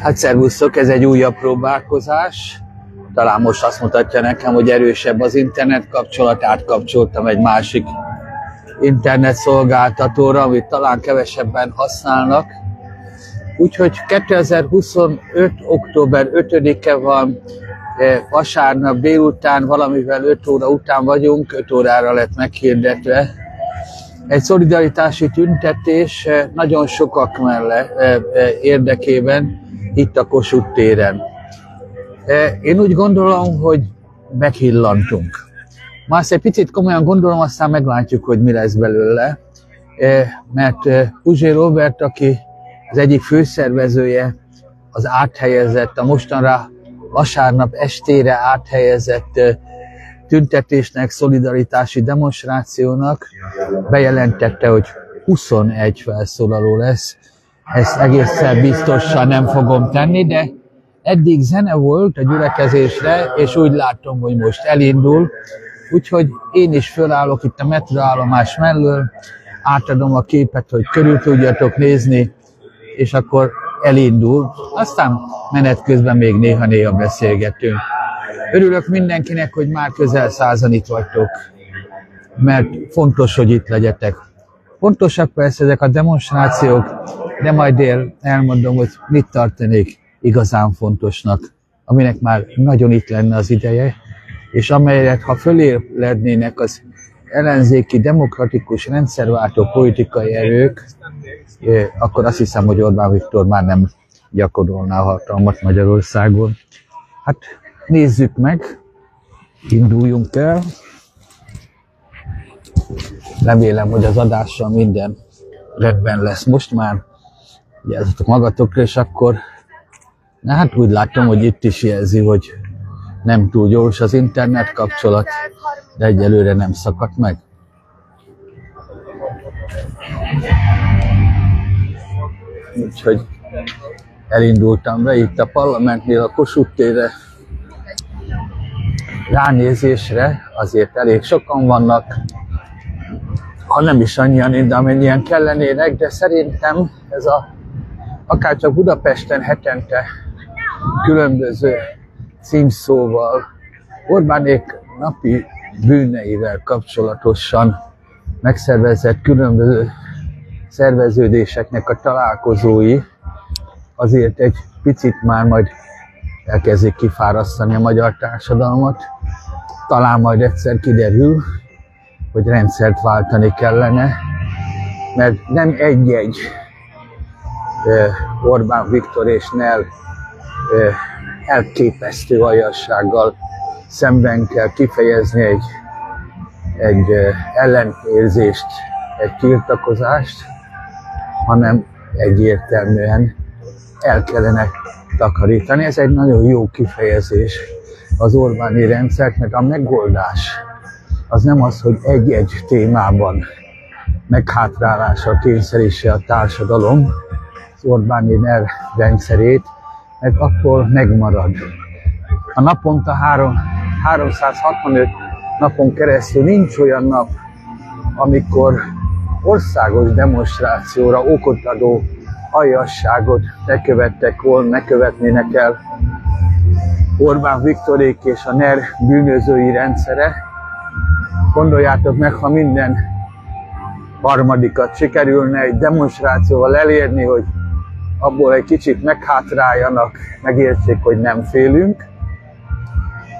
Hát szervusztok, ez egy újabb próbálkozás. Talán most azt mutatja nekem, hogy erősebb az internet kapcsolat, átkapcsoltam egy másik internet szolgáltatóra, amit talán kevesebben használnak. Úgyhogy 2025. október 5-e van, vasárnap délután, valamivel 5 óra után vagyunk, 5 órára lett meghirdetve. Egy szolidaritási tüntetés nagyon sokak érdekében itt a Kossuth téren. Én úgy gondolom, hogy meghillantunk. Ma ezt egy picit komolyan gondolom, aztán meglátjuk, hogy mi lesz belőle. Mert Puzsé Róbert, aki az egyik főszervezője, az áthelyezett, a mostanra vasárnap estére áthelyezett tüntetésnek, szolidaritási demonstrációnak bejelentette, hogy 21 felszólaló lesz. Ezt egészen biztosan nem fogom tenni, de eddig zene volt a gyülekezésre, és úgy látom, hogy most elindul. Úgyhogy én is fölállok itt a metroállomás mellől, átadom a képet, hogy körül tudjatok nézni, és akkor elindul. Aztán menet közben még néha-néha beszélgetünk. Örülök mindenkinek, hogy már közel 100-an itt vagytok, mert fontos, hogy itt legyetek. Fontosak persze ezek a demonstrációk, de majd elmondom, hogy mit tartanék igazán fontosnak, aminek már nagyon itt lenne az ideje, és amelyet, ha fölélednének az ellenzéki, demokratikus, rendszerváltó politikai erők, akkor azt hiszem, hogy Orbán Viktor már nem gyakorolná a hatalmat Magyarországon. Hát nézzük meg, induljunk el. Remélem, hogy az adással minden rendben lesz most már. Jelzzetek magatokra, és akkor hát úgy látom, hogy itt is jelzi, hogy nem túl gyors az internet kapcsolat, de egyelőre nem szakadt meg. Úgyhogy elindultam be itt a parlamentnél, a Kossuth térre. Ránézésre azért elég sokan vannak, ha nem is annyian, de amennyien kellenének, de szerintem ez akárcsak Budapesten hetente különböző címszóval, Orbánék napi bűneivel kapcsolatosan megszervezett különböző szerveződéseknek a találkozói azért egy picit már majd elkezdik kifárasztani a magyar társadalmat. Talán majd egyszer kiderül, hogy rendszert váltani kellene, mert nem egy-egy Orbán Viktor és Nel elképesztő aljassággal szemben kell kifejezni egy ellenérzést, egy tiltakozást, hanem egyértelműen el kellene takarítani. Ez egy nagyon jó kifejezés az Orbáni rendszert, mert a megoldás az nem az, hogy egy-egy témában meghátrálásra kényszerítse a társadalom az Orbáni rendszerét, mert attól megmarad. A naponta 365 napon keresztül nincs olyan nap, amikor országos demonstrációra okot adó aljasságot ne követnének el Orbán Viktorék és a NER bűnözői rendszere. Gondoljátok meg, ha minden harmadikat sikerülne egy demonstrációval elérni, hogy abból egy kicsit meghátráljanak, megértsék, hogy nem félünk,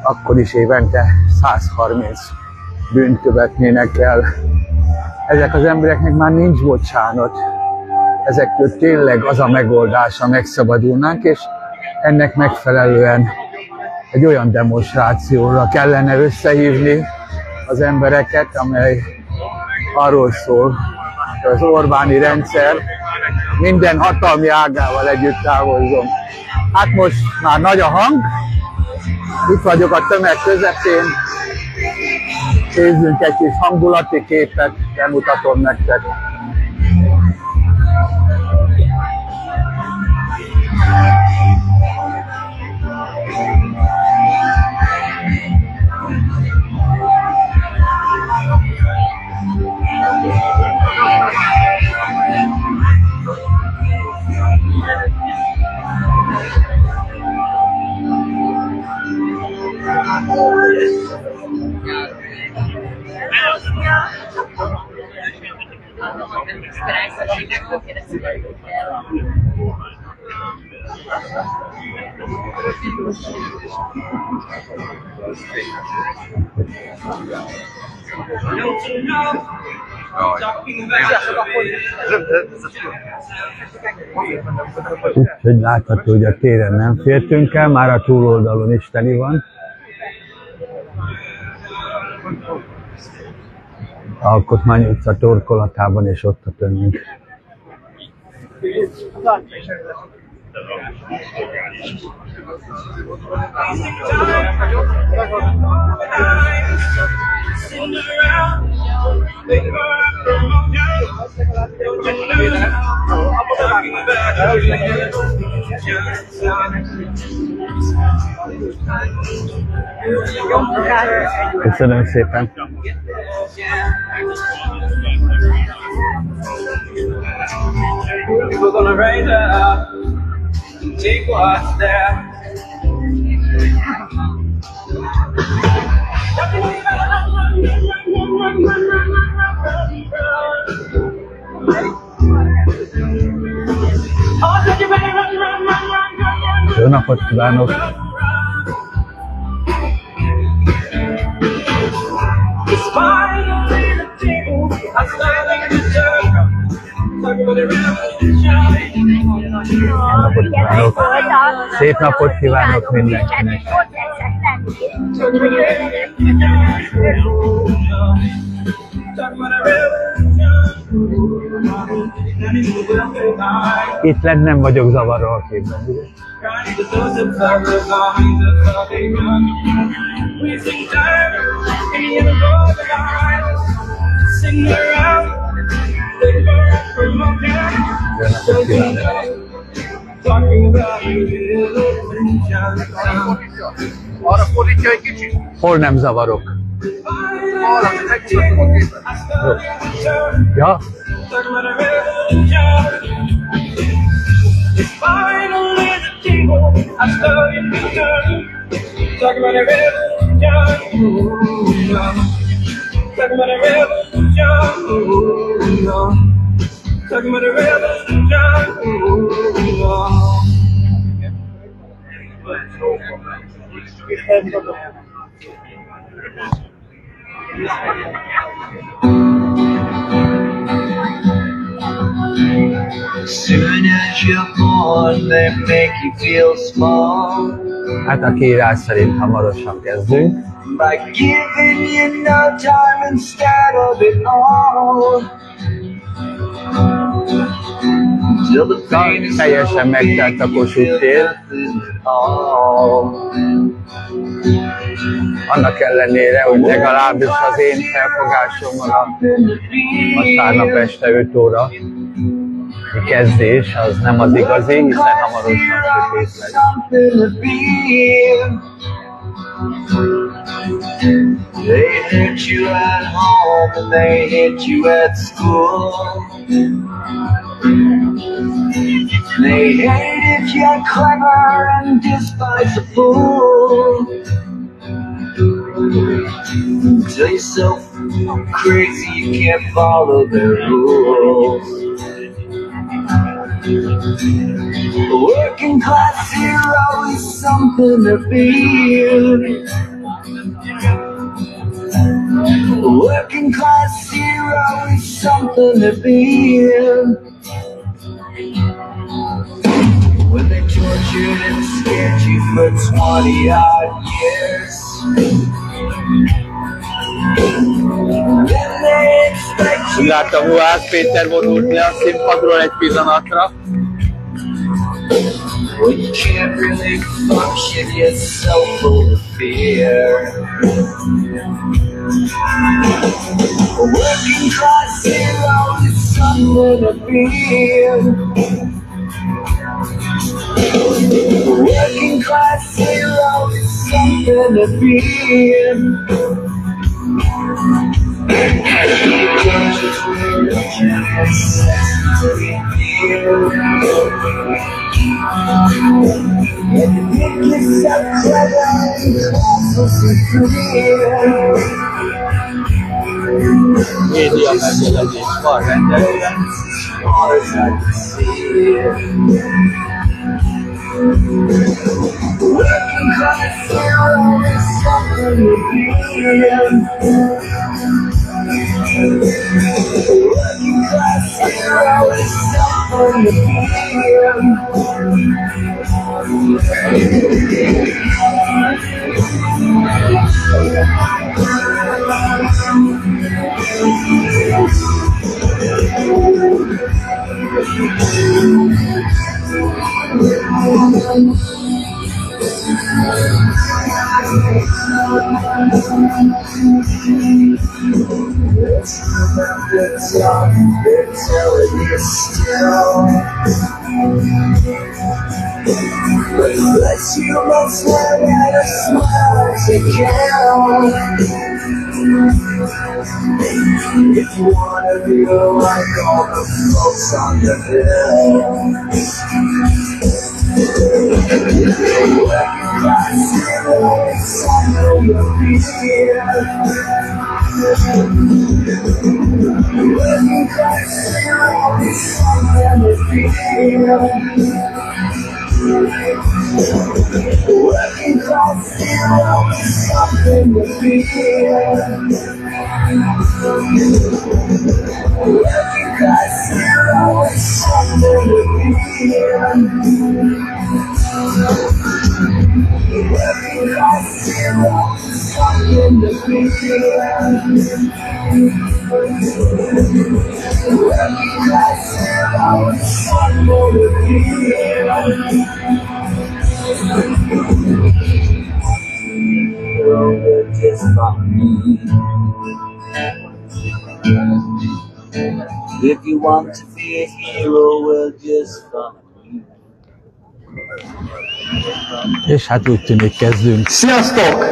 akkor is évente 130 bűnt követnének el. Ezek az embereknek már nincs bocsánat. Ezektől tényleg az a megoldás, ha megszabadulnánk, és ennek megfelelően egy olyan demonstrációra kellene összehívni az embereket, amely arról szól, hogy az Orbáni rendszer minden hatalmi ágával együtt távozzon. Hát most már nagy a hang, itt vagyok a tömeg közepén, nézzünk egy kis hangulati képet, bemutatom nektek. Úgyhogy látható, hogy a téren nem fértünk el, már a túloldalon is teli van. Alkotmány utca torkolatában, és ott a tömeg. Köszönöm szépen! We're gonna raise up and take what's there. Jó napot kívánok! Szép napot kívánok mindenkinek! Itt lent nem vagyok zavaró a képben, ugye? Arra fordítja egy kicsit? Hol nem zavarok? Arra, megmutatom a képet. Ja? Soon as you're born, they make you feel small. Hát a kiírás szerint hamarosan kezdünk. By giving you no time instead of it all. Till the pain is Teljesen megtelt a Kossuth tér. Annak ellenére, hogy legalábbis az én felfogásommal a vasárnap este 5 óra kezdés az nem az igazi, hiszen hamarosan sötét lesz. They hit you at home and they hit you at school. They hate if you're clever and despise a fool. Till you're so crazy you can't follow their rules. The working class hero is something to feel. The working class hero is something to feel. When they tortured and scared you for 20 odd years, then they expect Úgy you. láttam, Juhász Péter vonult le a színpadról egy pillanatra. Well, you can't really function, you're so full of fear. A working class hero is something to feel. A working class hero is something to feel. Média megjelenés van rendelően. far as I can see. Working class hero is something to be in. Working class hero is something to be in. Let's remember time, they're telling you still. But bless you, must learn how to smile to count. If you wanna be like all the folks on the hill. Working class hero, something to be here. Working class hero, something to be here. Working class hero, something to be here. Working class hero, something to be here. Working class hero, something to be here. Working class hero, something to be here. Just for me. If you want to be a hero, well, just follow me. És hát úgy tűnik, kezdünk. Sziasztok!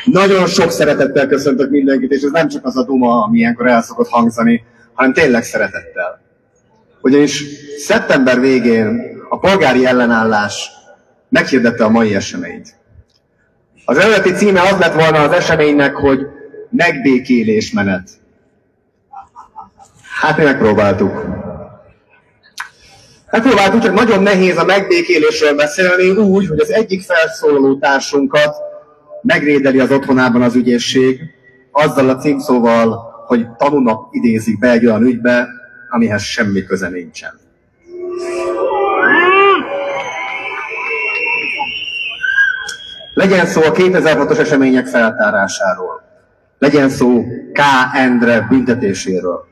Nagyon sok szeretettel köszöntök mindenkit, és ez nem csak az a duma, ami ilyenkor el szokott hangzani, hanem tényleg szeretettel. Ugyanis szeptember végén a polgári ellenállás meghirdette a mai eseményt. Az eredeti címe az lett volna az eseménynek, hogy megbékélés menet. Hát mi megpróbáltuk. Megpróbáltuk, csak nagyon nehéz a megbékélésről beszélni úgy, hogy az egyik felszólaló társunkat megrédeli az otthonában az ügyészség, azzal a címszóval, hogy tanúnak idézik be egy olyan ügybe, amihez semmi köze nincsen. Legyen szó a 2006-os események feltárásáról. Legyen szó K. Endre büntetéséről.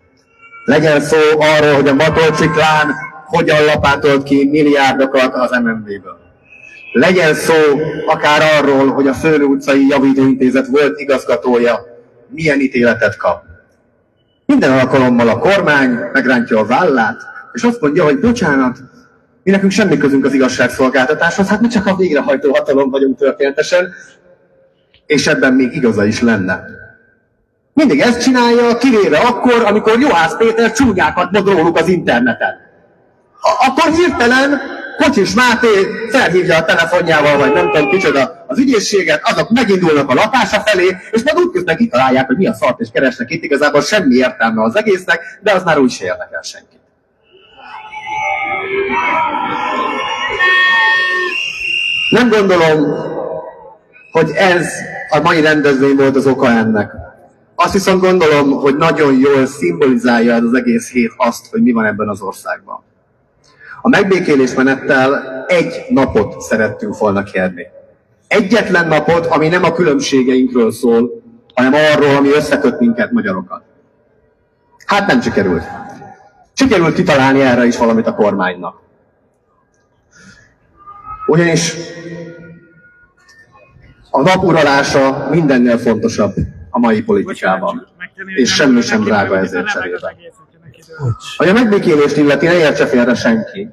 Legyen szó arról, hogy a Matolcsi klán hogyan lapátolt ki milliárdokat az MNB-ből. Legyen szó akár arról, hogy a Főnő utcai javítóintézet volt igazgatója milyen ítéletet kap. Minden alkalommal a kormány megrántja a vállát, és azt mondja, hogy bocsánat, mi nekünk semmi közünk az igazságszolgáltatáshoz, hát mi csak a végrehajtó hatalom vagyunk történetesen, és ebben még igaza is lenne. Mindig ezt csinálja, kivéve akkor, amikor Juhász Péter csúnyákat mond róluk az interneten. Akkor hirtelen Kocsis Máté felhívja a telefonjával, vagy nem tudom kicsoda az ügyészséget, azok megindulnak a lapása felé, és majd úgy közben kitalálják, hogy mi a szart, és keresnek itt, igazából semmi értelme az egésznek, de az már úgy se érdekel senkit. Nem gondolom, hogy ez a mai rendezvény volt az oka ennek. Azt viszont gondolom, hogy nagyon jól szimbolizálja ez az egész hét azt, hogy mi van ebben az országban. A megbékélés menettel egy napot szerettünk volna kérni. Egyetlen napot, ami nem a különbségeinkről szól, hanem arról, ami összeköt minket, magyarokat. Hát nem sikerült. Sikerült kitalálni erre is valamit a kormánynak. Ugyanis a nap uralása mindennél fontosabb a mai politikában. És semmi sem drága ezért cserébe. Hogy a megbékélést illeti, ne értse félre senki.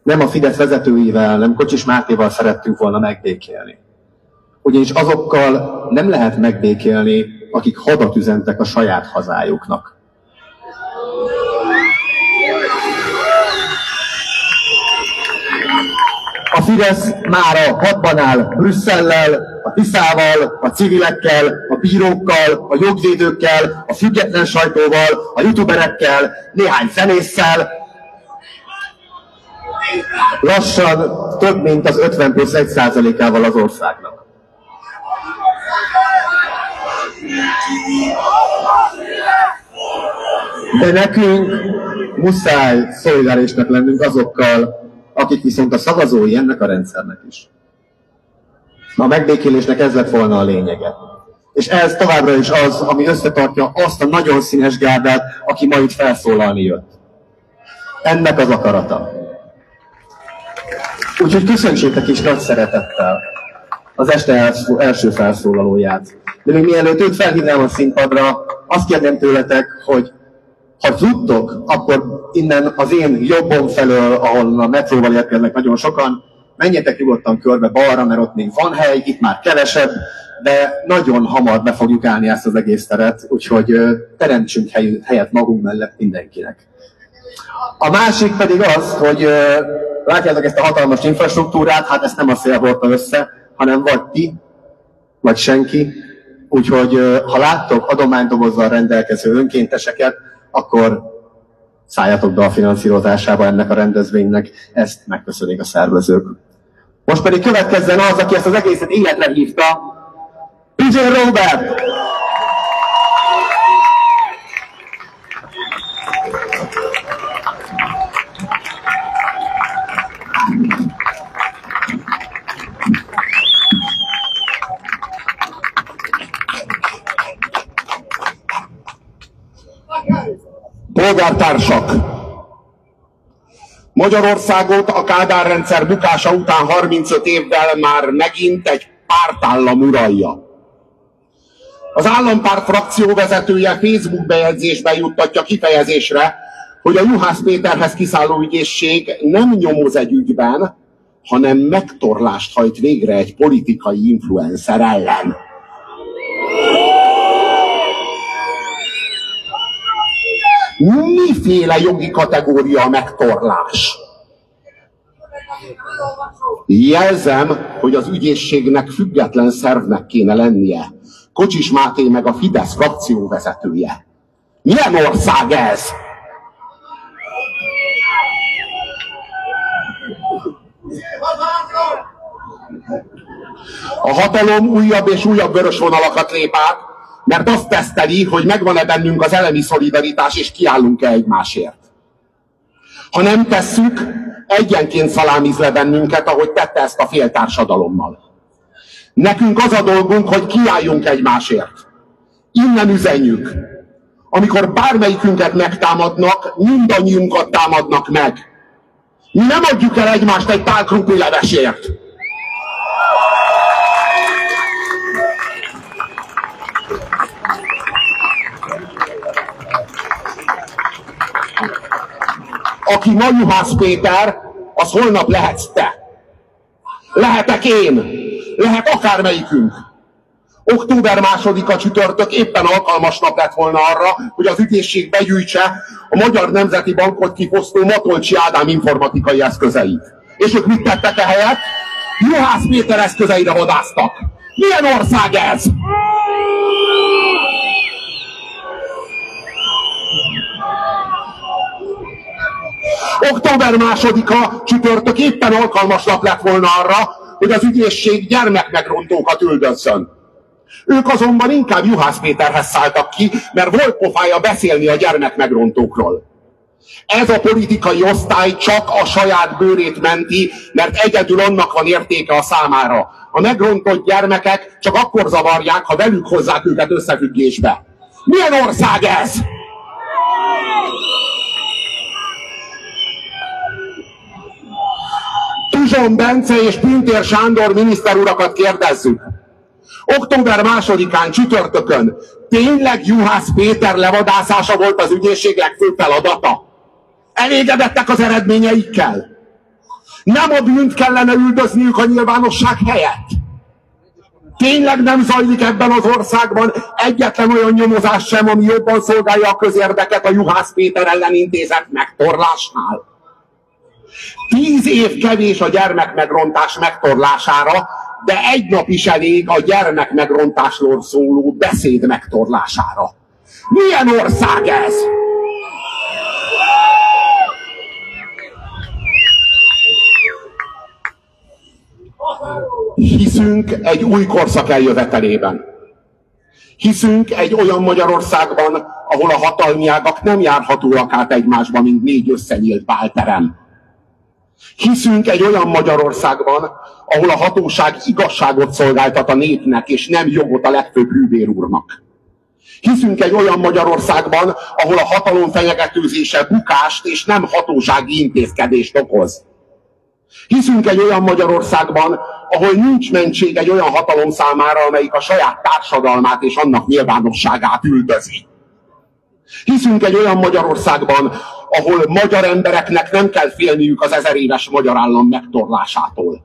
Nem a Fidesz vezetőivel, nem Kocsis Mátéval szerettünk volna megbékélni. Ugyanis azokkal nem lehet megbékélni, akik hadat üzentek a saját hazájuknak. A Fidesz mára hadban áll Brüsszellel, a Tiszával, a civilekkel, a bírókkal, a jogvédőkkel, a független sajtóval, a youtuberekkel, néhány zenésszel. Lassan több mint az 50+1%-ával az országnak. De nekünk muszáj szolidárisnak lennünk azokkal, akik viszont a szavazói ennek a rendszernek is. A megbékélésnek ez lett volna a lényege. És ez továbbra is az, ami összetartja azt a nagyon színes gárdát, aki ma itt felszólalni jött. Ennek az akarata. Úgyhogy köszöntsétek is nagy szeretettel az este első felszólalóját. De még mielőtt őt felhívnám a színpadra, azt kérném tőletek, hogy ha tudtok, akkor innen az én jobbom felől, ahol a metróval érkeznek nagyon sokan, menjetek nyugodtan körbe balra, mert ott még van hely, itt már kevesebb, de nagyon hamar be fogjuk állni ezt az egész teret, úgyhogy teremtsünk helyet magunk mellett mindenkinek. A másik pedig az, hogy látjátok ezt a hatalmas infrastruktúrát, hát ezt nem a szél hordta össze, hanem vagy ti, vagy senki. Úgyhogy ha láttok adománydobozzal rendelkező önkénteseket, akkor szálljatok be a finanszírozásába ennek a rendezvénynek, ezt megköszönik a szervezők. Most pedig következzen az, aki ezt az egészet életre hívta, Puzsér Róbert! Polgártársak! Magyarországot a Kádár rendszer bukása után 35 évvel már megint egy pártállam uralja. Az állampárt frakcióvezetője Facebook bejegyzésben juttatja kifejezésre, hogy a Juhász Péterhez kiszálló ügyészség nem nyomoz egy ügyben, hanem megtorlást hajt végre egy politikai influencer ellen. Miféle jogi kategória a megtorlás? Jelzem, hogy az ügyészségnek független szervnek kéne lennie. Kocsis Máté meg a Fidesz frakcióvezetője. Milyen ország ez? A hatalom újabb és újabb vörös vonalakat lép át, mert azt teszteli, hogy megvan-e bennünk az elemi szolidaritás, és kiállunk-e egymásért. Ha nem tesszük, egyenként szalámiz le bennünket, ahogy tette ezt a féltársadalommal. Nekünk az a dolgunk, hogy kiálljunk egymásért. Innen üzenjük. Amikor bármelyikünket megtámadnak, mindannyiunkat támadnak meg. Mi nem adjuk el egymást egy pál krumplilevesért. Aki ma Juhász Péter, az holnap lehetsz te. Lehetek én. Lehet akármelyikünk. Október 2-a csütörtök éppen alkalmas nap lett volna arra, hogy az ügyészség begyűjtse a Magyar Nemzeti Bankot kifosztó Matolcsy Ádám informatikai eszközeit. És ők mit tettek ehelyett? Juhász Péter eszközeire vadásztak. Milyen ország ez? Október 2-a csütörtök éppen alkalmas nap lett volna arra, hogy az ügyészség gyermekmegrontókat üldözzön. Ők azonban inkább Juhász Péterhez szálltak ki, mert volt pofája beszélni a gyermekmegrontókról. Ez a politikai osztály csak a saját bőrét menti, mert egyedül annak van értéke a számára. A megrontott gyermekek csak akkor zavarják, ha velük hozzák őket összefüggésbe. Milyen ország ez? Tuzson Bence és Pintér Sándor miniszterurakat kérdezzük. Október 2-án csütörtökön tényleg Juhász Péter levadászása volt az ügyészség legfőbb feladata? Elégedettek az eredményeikkel? Nem a bűnt kellene üldözniük a nyilvánosság helyett? Tényleg nem zajlik ebben az országban egyetlen olyan nyomozás sem, ami jobban szolgálja a közérdeket a Juhász Péter ellen intézett megtorlásnál? 10 év kevés a gyermekmegrontás megtorlására, de egy nap is elég a gyermekmegrontásról szóló beszéd megtorlására. Milyen ország ez? Hiszünk egy új korszak eljövetelében. Hiszünk egy olyan Magyarországban, ahol a hatalmi ágak nem járhatóak át egymásba, mint 4 összenyílt bálterem. Hiszünk egy olyan Magyarországban, ahol a hatóság igazságot szolgáltat a népnek, és nem jogot a legfőbb hűbér úrnak. Hiszünk egy olyan Magyarországban, ahol a hatalom fenyegetőzése bukást, és nem hatósági intézkedést okoz. Hiszünk egy olyan Magyarországban, ahol nincs mentség egy olyan hatalom számára, amelyik a saját társadalmát és annak nyilvánosságát üldözi. Hiszünk egy olyan Magyarországban, ahol magyar embereknek nem kell félniük az 1000 éves magyar állam megtorlásától.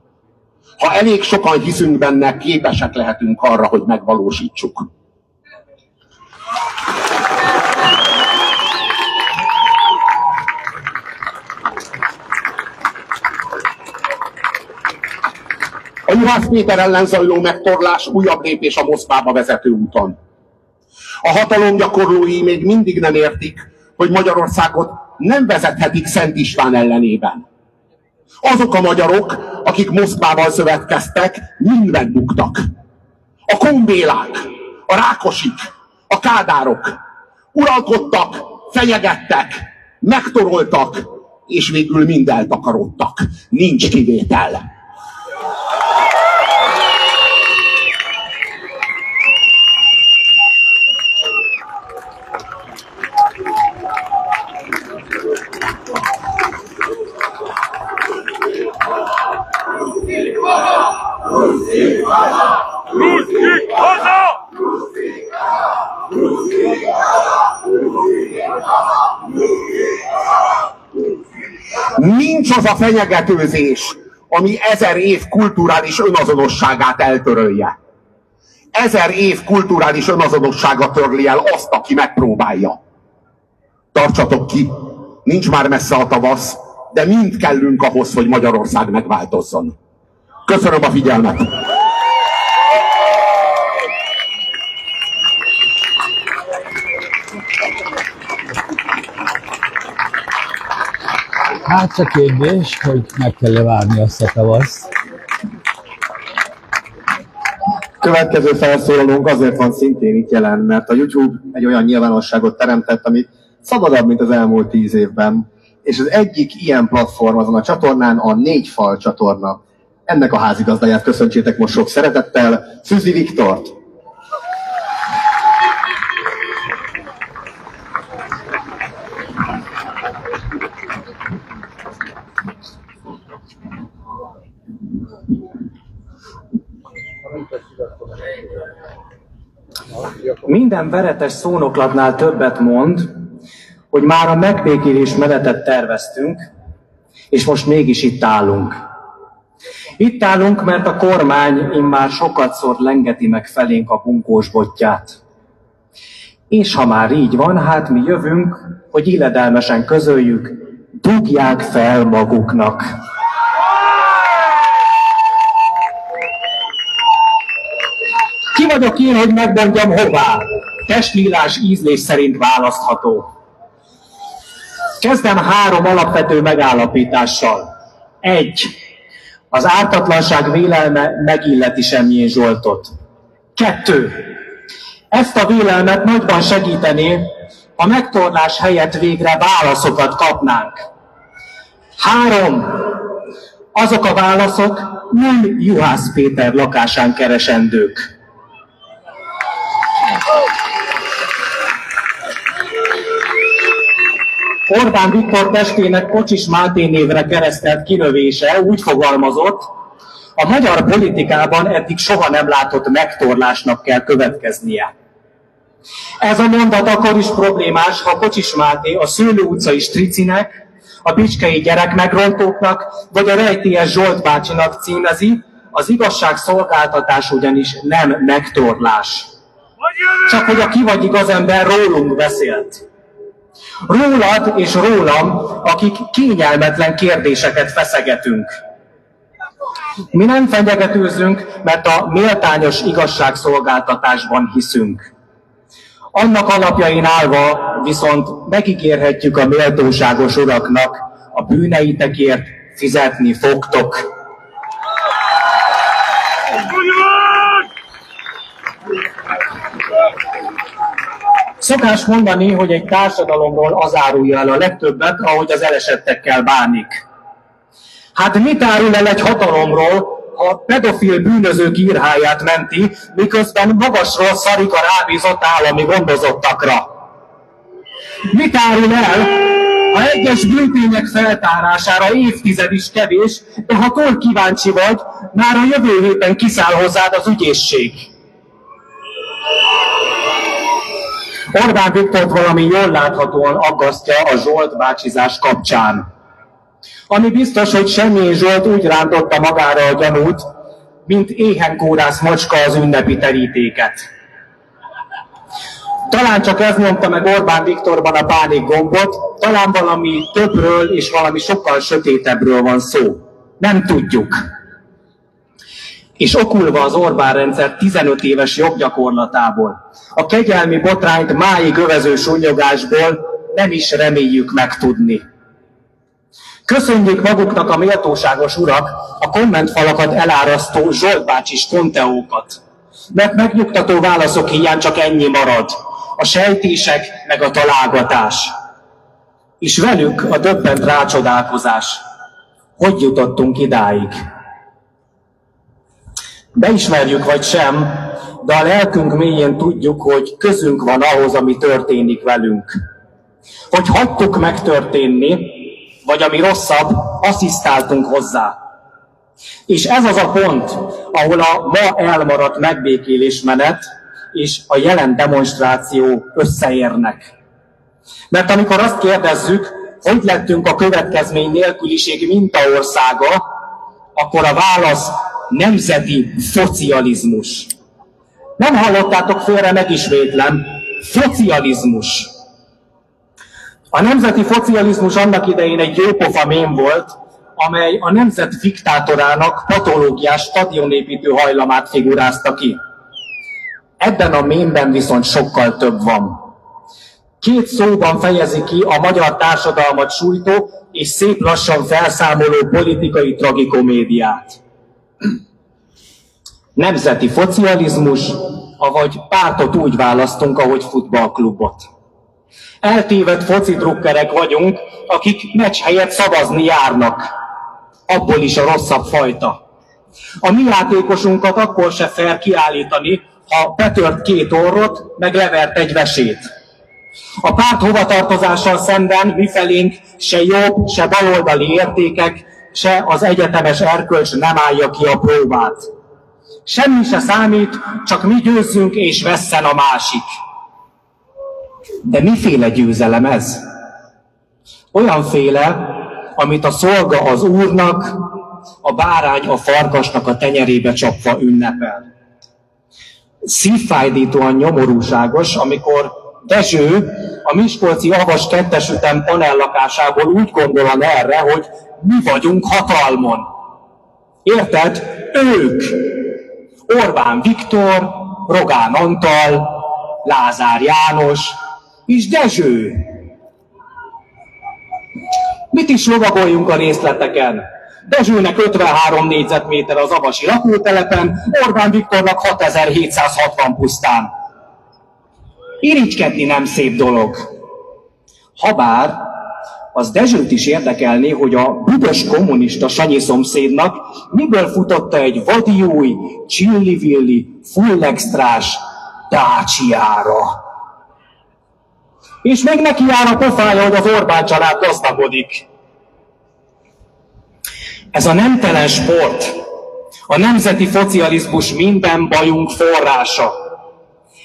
Ha elég sokan hiszünk benne, képesek lehetünk arra, hogy megvalósítsuk. A Juhász Péter ellen zajló megtorlás újabb lépés a Moszkvába vezető úton. A hatalomgyakorlói még mindig nem értik, hogy Magyarországot nem vezethetik Szent István ellenében. Azok a magyarok, akik Moszkvával szövetkeztek, mind megbuktak. A Kombélák, a Rákosik, a Kádárok uralkodtak, fenyegettek, megtoroltak, és végül mind eltakarodtak. Nincs kivétel. Nincs az a fenyegetőzés, ami 1000 év kulturális önazonosságát eltörölje. 1000 év kulturális önazonossága törli el azt, aki megpróbálja. Tartsatok ki, nincs már messze a tavasz, de mind kellünk ahhoz, hogy Magyarország megváltozzon. Köszönöm a figyelmet! Hát csak kérdés, hogy meg kell várni azt a tavaszt. Következő felszólalónk azért van szintén itt jelen, mert a YouTube egy olyan nyilvánosságot teremtett, ami szabadabb, mint az elmúlt 10 évben. És az egyik ilyen platform azon a csatornán a 4 fal csatorna. Ennek a házigazdáját köszöntsétek most sok szeretettel, Szűzi Viktort. Minden veretes szónoklatnál többet mond, hogy már a megbékélés menetet terveztünk, és most mégis itt állunk. Itt állunk, mert a kormány immár sokatszor lengeti meg felénk a bunkós botját. És ha már így van, hát mi jövünk, hogy illedelmesen közöljük, dugják fel maguknak. Ki vagyok én, hogy megmondjam hová? Testílás, ízlés szerint választható. Kezdem 3 alapvető megállapítással. 1. Az ártatlanság vélelme megilleti Semjén Zsoltot. 2. Ezt a vélelmet nagyban segítené, ha megtorlás helyett végre válaszokat kapnánk. 3. Azok a válaszok nem Juhász Péter lakásán keresendők. Orbán Viktor testének Kocsis Máté névre keresztelt kilövése úgy fogalmazott, a magyar politikában eddig soha nem látott megtorlásnak kell következnie. Ez a mondat akkor is problémás, ha Kocsis Máté a Szőlő utcai stricinek, a bicskei gyerekmegrontóknak vagy a rejtélyes Zsolt bácsinak címezi, az igazságszolgáltatás ugyanis nem megtorlás. Csak hogy a ki vagy igaz ember rólunk beszélt. Rólad és rólam, akik kényelmetlen kérdéseket feszegetünk. Mi nem fenyegetőzünk, mert a méltányos igazságszolgáltatásban hiszünk. Annak alapjain állva viszont megígérhetjük a méltóságos uraknak, a bűneitekért fizetni fogtok. Szokás mondani, hogy egy társadalomról az árulja el a legtöbbet, ahogy az elesettekkel bánik. Hát mit árul el egy hatalomról, ha pedofil bűnözők írháját menti, miközben magasról szarik a rábízott állami gondozottakra? Mit árul el, ha egyes bűntények feltárására évtized is kevés, de ha túl kíváncsi vagy, már a jövő héten kiszáll hozzád az ügyészség? Orbán Viktort valami jól láthatóan aggasztja a Zsolt bácsizás kapcsán. Ami biztos, hogy Semjén Zsolt úgy rántotta magára a gyanút, mint éhenkórász macska az ünnepi terítéket. Talán csak ez nyomta meg Orbán Viktorban a pánik gombot, talán valami többről és valami sokkal sötétebbről van szó. Nem tudjuk. És okulva az Orbán rendszer 15 éves joggyakorlatából, a kegyelmi botrányt máig övező sunnyogásból nem is reméljük megtudni. Köszönjék maguknak a méltóságos urak a kommentfalakat elárasztó Zsolt bácsis konteókat, mert megnyugtató válaszok hiány csak ennyi marad, a sejtések meg a találgatás. És velük a döbbent rácsodálkozás. Hogy jutottunk idáig? Beismerjük vagy sem, de a lelkünk mélyén tudjuk, hogy közünk van ahhoz, ami történik velünk. Hogy hagytuk megtörténni, vagy ami rosszabb, asszisztáltunk hozzá. És ez az a pont, ahol a ma elmaradt megbékélés menet és a jelen demonstráció összeérnek. Mert amikor azt kérdezzük, hogy lettünk a következmény nélküliség mintaországa, akkor a válasz nemzeti szocializmus. Nem hallottátok félre, megismétlem, szocializmus. A nemzeti szocializmus annak idején egy jópofa mém volt, amely a nemzet diktátorának patológiás stadionépítő hajlamát figurázta ki. Ebben a mémben viszont sokkal több van. 2 szóban fejezi ki a magyar társadalmat sújtó és szép lassan felszámoló politikai tragikomédiát. Nemzeti szocializmus, avagy pártot úgy választunk, ahogy futballklubot. Eltévedt focidrukkerek vagyunk, akik meccs helyett szavazni járnak. Abból is a rosszabb fajta. A mi játékosunkat akkor se fair kiállítani, ha betört 2 orrot, meg levert egy vesét. A párt hovatartozással szemben mifelénk se jobb, se baloldali értékek, se az egyetemes erkölcs nem állja ki a próbát. Semmi se számít, csak mi győzzünk és vesszen a másik. De miféle győzelem ez? Olyanféle, amit a szolga az úrnak, a bárány a farkasnak a tenyerébe csapva ünnepel. Szívfájdítóan nyomorúságos, amikor Dezső a miskolci Avas 2-es ütem panellakásából úgy gondolan erre, hogy mi vagyunk hatalmon. Érted? Ők! Orbán Viktor, Rogán Antal, Lázár János és Dezső. Mit is lovagoljunk a részleteken? Dezsőnek 53 négyzetméter az avasi lakótelepen, Orbán Viktornak 6760 pusztán. Irigykedni nem szép dolog. Habár az Dezsőt is érdekelné, hogy a büdös kommunista Sanyi szomszédnak miből futotta egy vadi új, csillivilli, full extrás Daciára. És még neki jár a pofája, hogy az Orbán család gazdagodik. Ez a nemtelen sport, a nemzeti szocializmus minden bajunk forrása.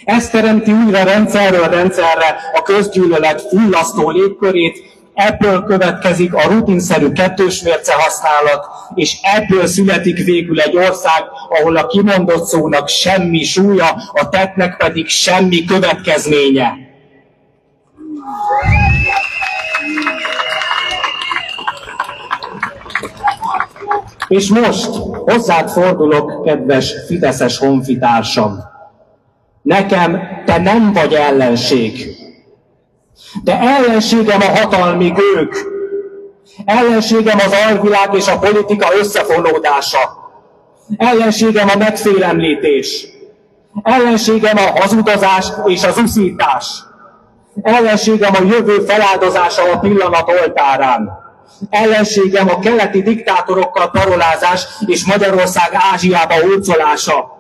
Ez teremti újra rendszerről rendszerre a közgyűlölet fullasztó légkörét, ebből következik a rutinszerű kettős mérce használat, és ebből születik végül egy ország, ahol a kimondott szónak semmi súlya, a tettnek pedig semmi következménye. És most hozzád fordulok, kedves fideszes honfitársam. Nekem te nem vagy ellenség. De ellenségem a hatalmi gők. Ellenségem az alvilág és a politika összefonódása. Ellenségem a megfélemlítés. Ellenségem a hazudozás és az uszítás. Ellenségem a jövő feláldozása a pillanat oltárán. Ellenségem a keleti diktátorokkal parolázás és Magyarország Ázsiába hurcolása.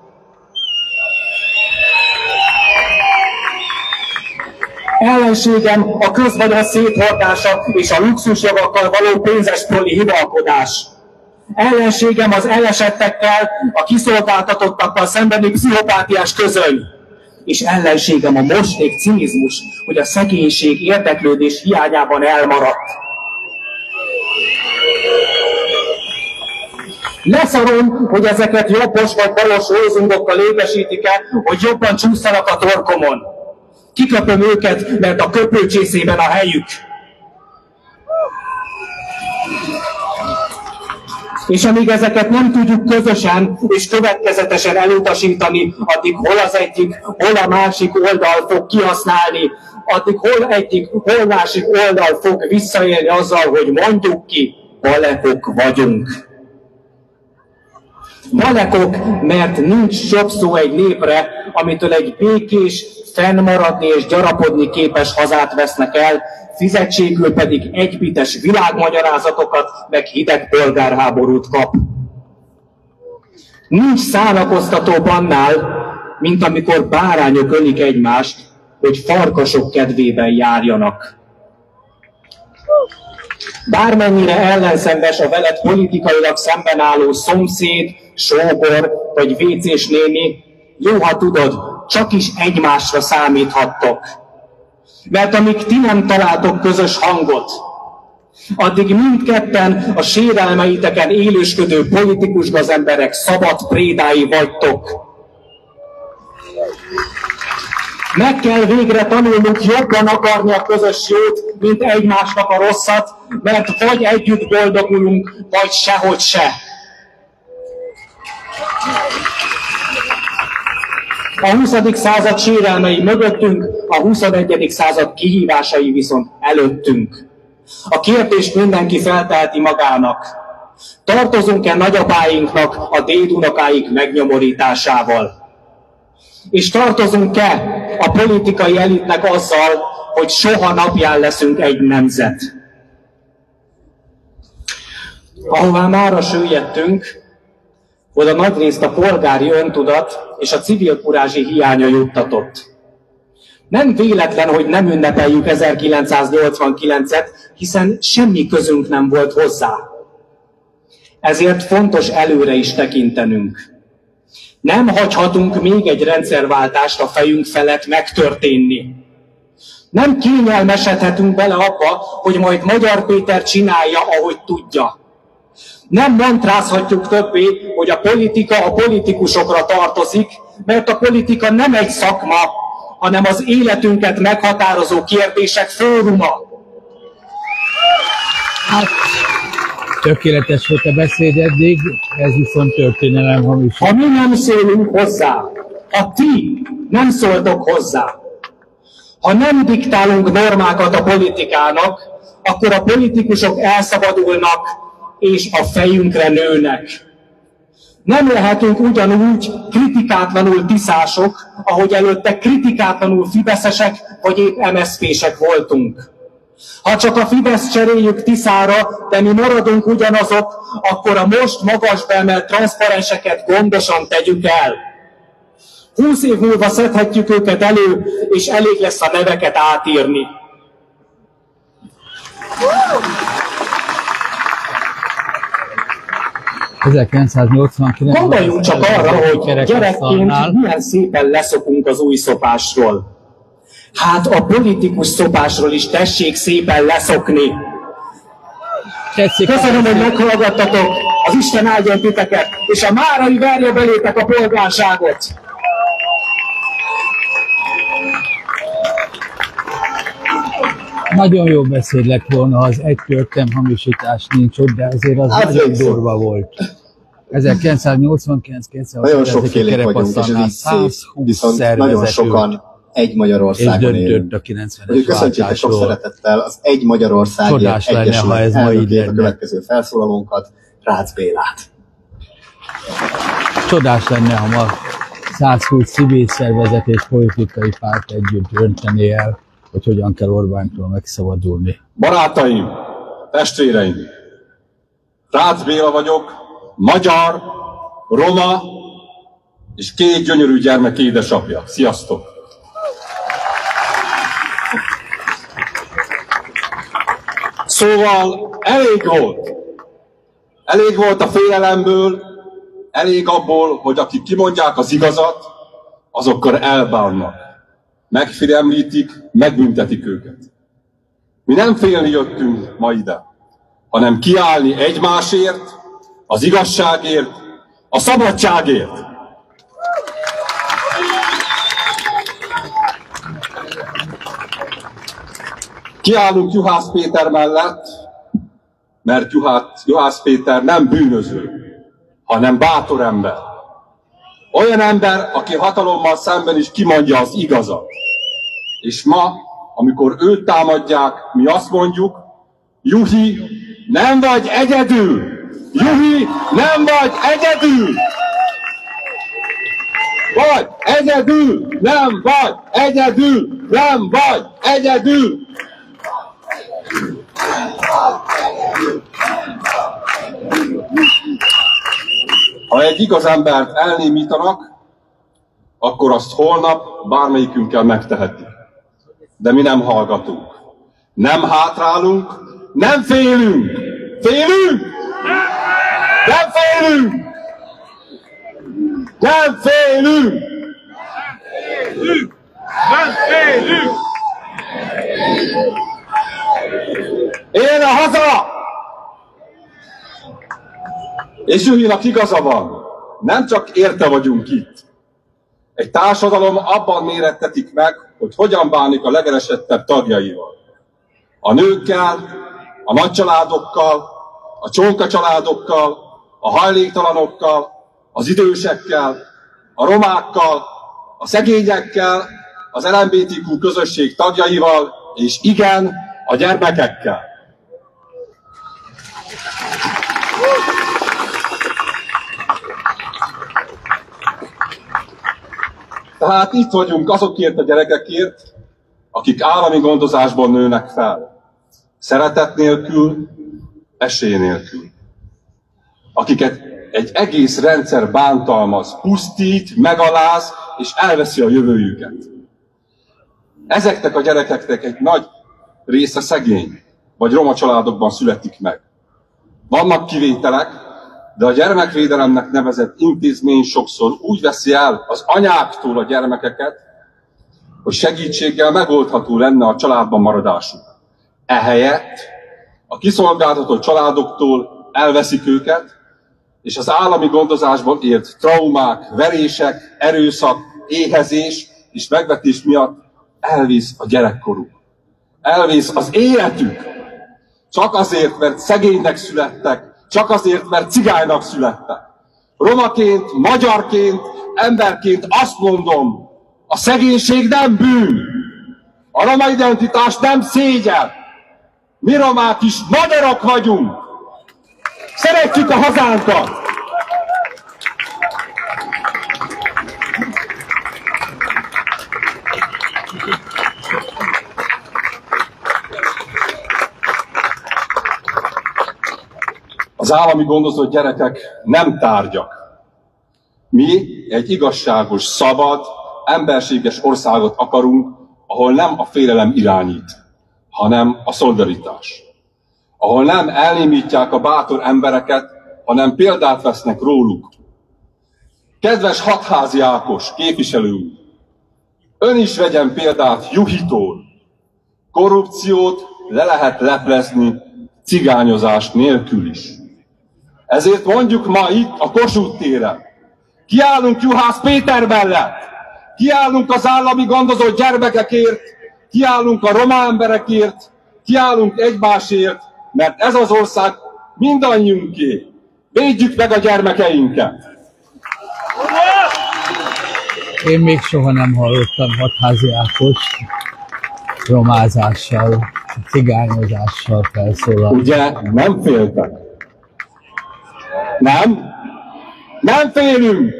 Ellenségem a közvagyon széthordása és a luxusjavakkal való pénzes proli hivalkodás. Ellenségem az elesettekkel, a kiszolgáltatottakkal szembeni pszichopátiás közöny. És ellenségem a mosték cinizmus, hogy a szegénység érdeklődés hiányában elmaradt. Leszarom, hogy ezeket jobbos vagy balos lózungokkal létesítik-e, hogy jobban csúszanak a torkomon. Kiköpöm őket, mert a köpőcsészében a helyük. És amíg ezeket nem tudjuk közösen és következetesen elutasítani, addig hol az egyik, hol a másik oldal fog kihasználni, addig hol egyik, hol másik oldal fog visszaélni azzal, hogy mondjuk ki, balekok vagyunk. Balekok, mert nincs jobb szó egy népre, amitől egy békés, fennmaradni és gyarapodni képes hazát vesznek el, fizetségül pedig egybites világmagyarázatokat, meg hideg polgárháborút kap. Nincs szánakoztatóbb annál, mint amikor bárányok ölik egymást, hogy farkasok kedvében járjanak. Bármennyire ellenszenves a veled politikailag szemben álló szomszéd, sógor vagy vécés néni, jó, ha tudod, csak is egymásra számíthattok. Mert amíg ti nem találtok közös hangot, addig mindketten a sérelmeiteken élősködő politikus gazemberek szabad prédái vagytok. Meg kell végre tanulnunk jobban akarni a közös jót, mint egymásnak a rosszat, mert vagy együtt boldogulunk, vagy sehogy se. A 20. század sérelmei mögöttünk, a 21. század kihívásai viszont előttünk. A kérdést mindenki felteheti magának. Tartozunk-e nagyapáinknak a dédunokáik megnyomorításával? És tartozunk-e a politikai elitnek azzal, hogy soha napján leszünk egy nemzet? Ahová mára süllyedtünk, oda nagyrészt a polgári öntudat és a civil kurázsi hiánya juttatott. Nem véletlen, hogy nem ünnepeljük 1989-et, hiszen semmi közünk nem volt hozzá. Ezért fontos előre is tekintenünk. Nem hagyhatunk még egy rendszerváltást a fejünk felett megtörténni. Nem kényelmesedhetünk bele abba, hogy majd Magyar Péter csinálja, ahogy tudja. Nem mantrázhatjuk többé, hogy a politika a politikusokra tartozik, mert a politika nem egy szakma, hanem az életünket meghatározó kérdések fóruma. Hát, tökéletes volt a beszéd eddig, ez viszont történelem hamis. Ha mi nem szólunk hozzá, ha ti nem szóltok hozzá, ha nem diktálunk normákat a politikának, akkor a politikusok elszabadulnak, és a fejünkre nőnek. Nem lehetünk ugyanúgy kritikátlanul tiszások, ahogy előtte kritikátlanul fideszesek, vagy épp MSZP-sek voltunk. Ha csak a Fidesz cseréljük Tiszára, de mi maradunk ugyanazok, akkor a most magasba emelt transzparenseket gondosan tegyük el. 20 év múlva szedhetjük őket elő, és elég lesz a neveket átírni. Gondoljunk csak arra, hogy gyerekként milyen szépen leszokunk az új szopásról. Hát a politikus szopásról is tessék szépen leszokni. Köszönöm, hogy meghallgattatok, az Isten áldjon titeket, és a márai verje belétek a polgárságot. Nagyon jó beszéd lett volna, ha az egy történelem hamisítás nincs ott, de azért az nagyon durva volt. 1989-2020 nagyon sokfélék vagyunk, és ez így szép, viszont nagyon sokan egy Magyarországon élünk. A 90-es köszöntsétek sok szeretettel az Egy Magyarországért Egyesület elnökét, a következő felszólalónkat, Rácz Bélát. Csodás lenne, ha ma 120 civil szervezet és politikai párt együtt dönteni el, hogy hogyan kell Orbántól megszabadulni. Barátaim, testvéreim, Rácz Béla vagyok, magyar, roma és 2 gyönyörű gyermek édesapja. Sziasztok! Szóval elég volt a félelemből, elég abból, hogy akik kimondják az igazat, azokkal elbánnak. Megfélemlítik, megbüntetik őket. Mi nem félni jöttünk ma ide, hanem kiállni egymásért, az igazságért, a szabadságért. Kiállunk Juhász Péter mellett, mert Juhász Péter nem bűnöző, hanem bátor ember. Olyan ember, aki hatalommal szemben is kimondja az igazat. És ma, amikor őt támadják, mi azt mondjuk, Juhi, nem vagy egyedül! Juhi, nem vagy egyedül! Vagy egyedül! Nem vagy egyedül! Nem vagy egyedül! Ha egy igaz embert elnémítanak, akkor azt holnap bármelyikünkkel megtehetik. De mi nem hallgatunk. Nem hátrálunk, nem félünk. Félünk? Nem félünk! Nem félünk! Nem félünk! Éljen a haza! És Juhinak igaza van. Nem csak érte vagyunk itt. Egy társadalom abban mérettetik meg, hogy hogyan bánik a legelesettebb tagjaival. A nőkkel, a nagycsaládokkal, a csonka családokkal, a hajléktalanokkal, az idősekkel, a romákkal, a szegényekkel, az LMBTQ közösség tagjaival, és igen, a gyermekekkel. Tehát itt vagyunk azokért a gyerekekért, akik állami gondozásban nőnek fel. Szeretet nélkül, esély nélkül. Akiket egy egész rendszer bántalmaz, pusztít, megaláz, és elveszi a jövőjüket. Ezeknek a gyerekeknek egy nagy része szegény, vagy roma családokban születik meg. Vannak kivételek, de a gyermekvédelemnek nevezett intézmény sokszor úgy veszi el az anyáktól a gyermekeket, hogy segítséggel megoldható lenne a családban maradásuk. Ehelyett a kiszolgáltatott családoktól elveszik őket, és az állami gondozásban ért traumák, verések, erőszak, éhezés és megvetés miatt elvész a gyerekkoruk. Elvész az életük. Csak azért, mert szegénynek születtek, csak azért, mert cigánynak születtek. Romaként, magyarként, emberként azt mondom, a szegénység nem bűn. A roma identitás nem szégyen. Mi romák is magyarok vagyunk. Szeretjük a hazánkat. Az állami gondozott gyerekek nem tárgyak. Mi egy igazságos, szabad, emberséges országot akarunk, ahol nem a félelem irányít, hanem a szolidaritás. Ahol nem elnémítják a bátor embereket, hanem példát vesznek róluk. Kedves Hatházi Ákos képviselő úr, ön is vegyen példát Juhitól. Korrupciót le lehet leplezni cigányozás nélkül is. Ezért mondjuk ma itt a Kossuth téren, kiállunk Juhász Péter mellett, kiállunk az állami gondozott gyermekekért, kiállunk a roma emberekért, kiállunk egymásért, mert ez az ország mindannyiunké. Védjük meg a gyermekeinket! Én még soha nem hallottam Hatházi Ákost romázással, cigányozással felszólal. Ugye nem féltek? Nem? Nem félünk!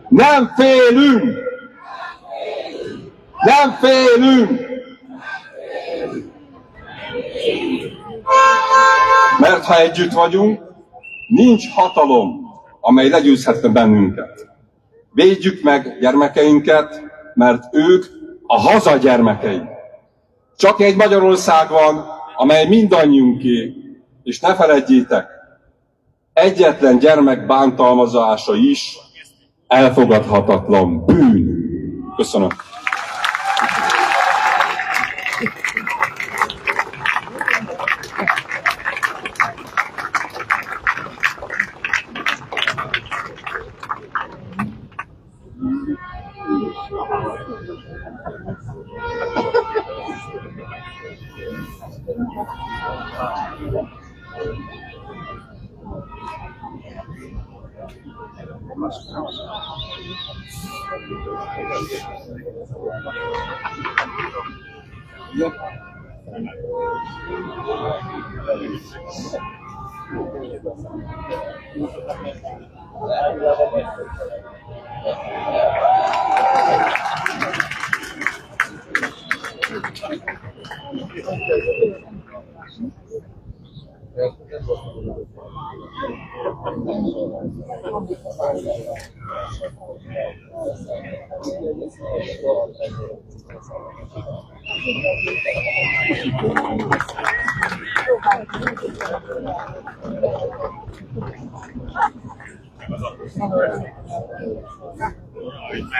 Nem félünk! Nem félünk! Mert ha együtt vagyunk, nincs hatalom, amely legyőzhetne bennünket. Védjük meg gyermekeinket, mert ők a haza gyermekei. Csak egy Magyarország van, amely mindannyiunké, és ne feledjétek, egyetlen gyermek bántalmazása is elfogadhatatlan bűn. Köszönöm.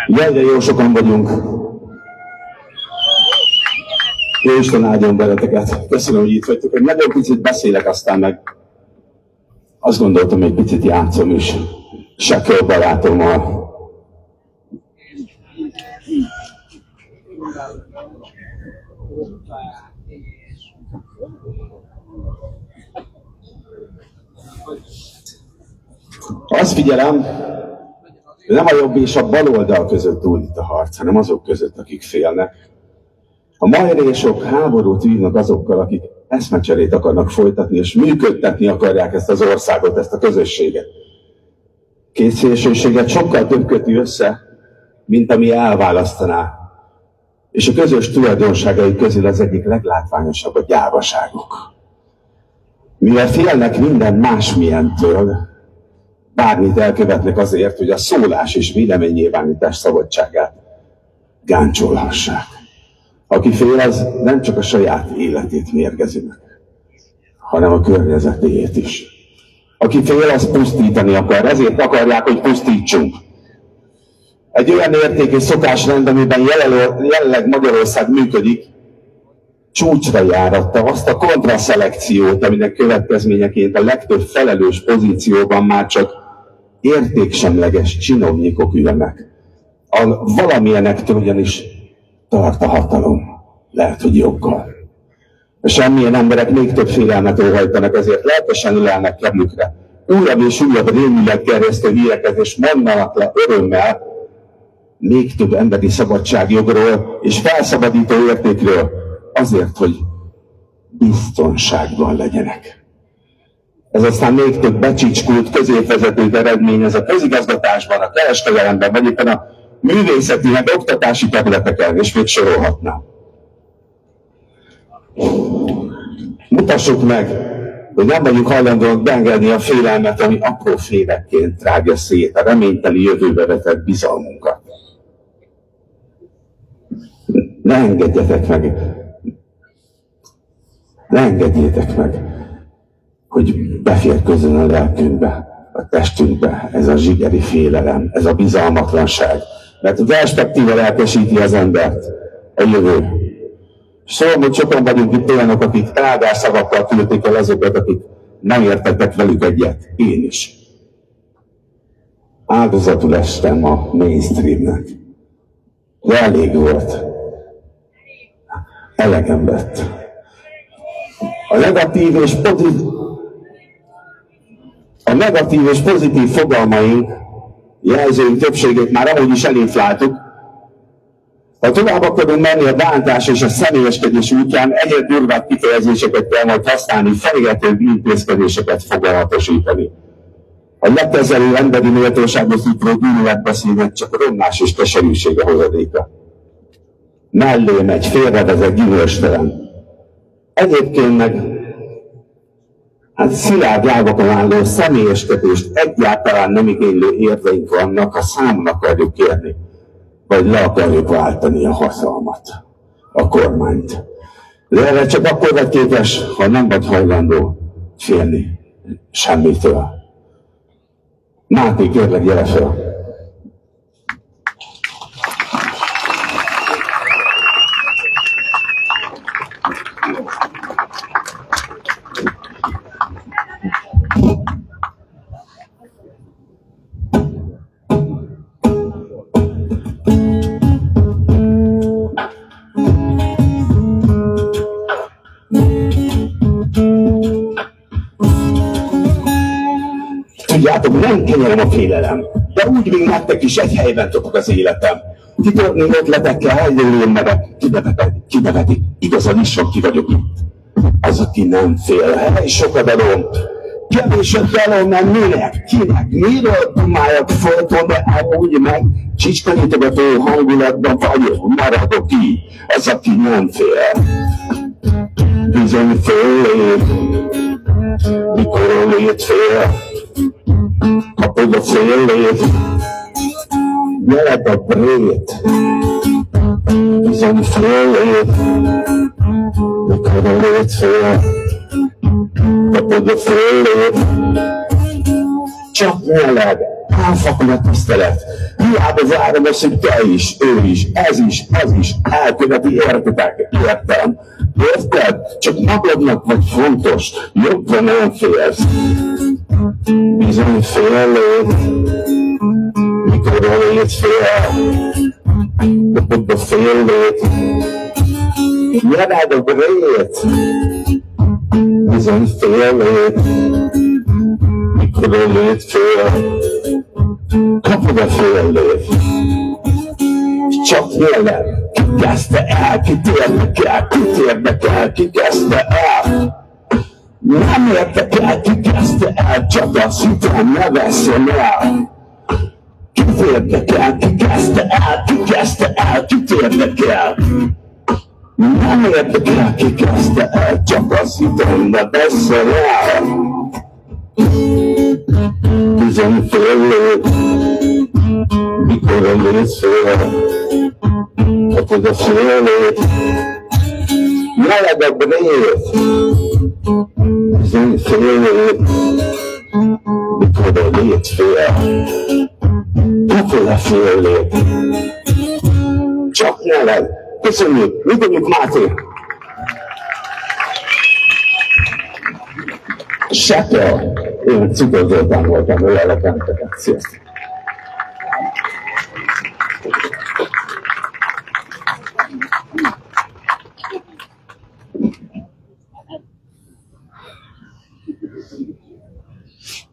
Jaj, de jó sokan vagyunk. Jó Isten áldjon beleteket. Köszönöm, hogy itt vagytok. Egy nagyon picit beszélek, aztán meg azt gondoltam, hogy egy picit játszom is. Sekkel barátommal. Azt figyelem, nem a jobb és a bal oldal között dúl itt a harc, hanem azok között, akik félnek. A majrésok háborút vívnak azokkal, akik eszmecserét akarnak folytatni, és működtetni akarják ezt az országot, ezt a közösséget. Két szélsőséget sokkal több köti össze, mint ami elválasztaná. És a közös tulajdonságai közül az egyik leglátványosabb a gyávaságok. Mivel félnek minden másmilyentől, bármit elkövetnek azért, hogy a szólás és véleménynyilvánítás szabadságát gáncsolhassák. Aki fél, az nem csak a saját életét mérgezi meg, hanem a környezetéjét is. Aki fél, az pusztítani akar, ezért akarják, hogy pusztítsunk. Egy olyan érték és szokásrend, amiben jelenleg Magyarország működik, csúcsra járatta azt a kontraszelekciót, aminek következményeként a legtöbb felelős pozícióban már csak értéksemleges csinovnyikok ülnek. Valamilyenektől ugyanis tart a hatalom. Lehet, hogy joggal. Semmilyen emberek még több félelmet óhajtanak, ezért lelkesen ülelnek kedvükre. Újabb és újabb rémület gerjesztő híreket, és mondanak le örömmel még több emberi szabadságjogról és felszabadító értékről, azért, hogy biztonságban legyenek. Ez aztán még több becsicskult középvezetőt eredményez a közigazgatásban, a kereskedelemben, vagy éppen a művészeti, meg oktatási területeken, és még sorolhatnám. Mutassuk meg, hogy nem vagyunk hajlandóak beengedni a félelmet, ami apró félekként rágja szét a reményteli jövőbe vetett bizalmunkat. Ne engedjétek meg, hogy beférkőzzön a lelkünkbe, a testünkbe ez a zsigeri félelem, ez a bizalmatlanság. Mert a perspektíva lelkesíti az embert, a jövő. Szóval, hogy sokan vagyunk itt olyanok, akik áldásszavakkal küldték el azokat, akik nem értettek velük egyet. Én is. Áldozatul estem a mainstreamnek. De elég volt. Elegem lett. A negatív és pozitív... A negatív és pozitív fogalmaink, jelzőink többségét már amúgy is elinfláltuk. Ha tovább akarunk menni a bántás és a személyeskedés útján, egyre durvább kifejezéseket kell majd használni, fenyegetőbb intézkedéseket fogalmatosítani. A lekezelő emberi méltósághoz jutó gyűlöletbeszédnek csak romlás és keserűség a hozadéka. Mellé megy, félrevezet, gyűlöstelen. Egyébként meg szilárd lábakon álló személyeskedést egyáltalán nem igénylő érveink vannak, ha számon akarjuk kérni, vagy le akarjuk váltani a hatalmat, a kormányt. De erre csak akkor vagy képes, ha nem vagy hajlandó félni semmitől. Máté, kérlek, gyere fel! Tudjátok, nem kenyerem a félelem, de úgy, mint nektek is egy helyben topog az életem. Kitörni ötletekkel, eljönni merek, kinevetik, igazán is sok ki vagyok itt. Az, aki nem fél, hely sokadalom, kevés ötletem, mert minek, kinek, miről tumáljak folyton, de úgy meg csicskanítogató hangulatban vagyok, maradok ki, az, aki nem fél. Bizony fél, mikor a lét fél. Kapod a félét, gyerek a brét, bizony félét, mikor a lét fél. Kapod a félét, csak veled, elfakad a tisztelet. Hiába várom azt, hogy te is, ő is, ez is, az is elköveti, értitek, értem. Érted? Csak magadnak vagy fontos, jobban nem félsz. Bizony félét, mikor a lét fél, kapod a félét, gyere a brét, bizony félét, mikor a lét fél, kapod a félét. Csak velem, ki kezdte el, kit érdekel, ki kezdte el. Nem érdekel, ki kezdte el, csak a szütem ne veszem el. Kit érdekel, ki kezdte el, kit érdekel. Nem érdekel, ki kezdte el, csak a szütem ne veszem el. Bizony félét, mikor a létsz fél, kapod a félét, veled a brét. Bizony félét, mikor a lét fél, kapod a félét. Csak veled. Köszönjük, mit mondjuk, Máté? Sekel. Én Cukor Zoltán voltam, ölelek benneteket. Sziasztok!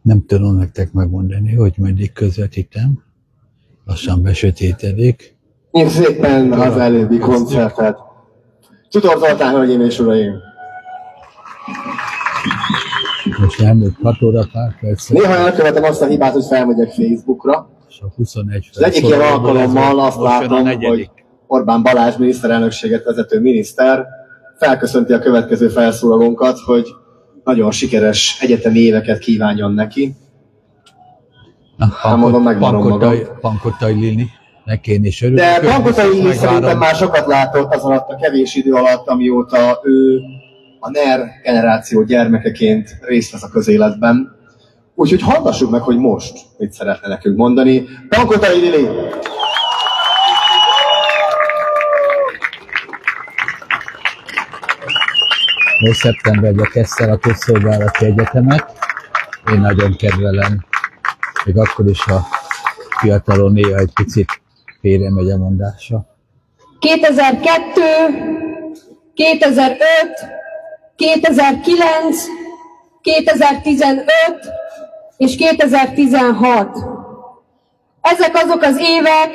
Nem tudom nektek megmondani, hogy meddig közvetítem. Lassan besötétedik. Én szépen az előbbi koncertet. Cukor Zoltán, hölgyeim és uraim! Most elmúlt 6 óra pár perc. Néha elkövetem azt a hibát, hogy felmegyek Facebookra. És a 21 Az egyik ilyen alkalommal azt látom, hogy Orbán Balázs miniszterelnökséget vezető miniszter felköszönti a következő felszólalónkat, hogy nagyon sikeres egyetemi éveket kívánjon neki. Mondom, megvárom magam. Pankottai Lili, neki én is örülök. De Pankottai Lili szerintem már sokat látott az alatt a kevés idő alatt, amióta ő a NER generáció gyermekeként részt vesz a közéletben. Úgyhogy hallgassuk meg, hogy most mit szeretne nekünk mondani. Pankottai Lili! Most szeptemberben kezdte a Közszolgálati Egyetemet. Én nagyon kedvelem, még akkor is a fiatalon néha egy picit félre megy a mondása. 2002, 2005, 2009, 2015 és 2016. Ezek azok az évek,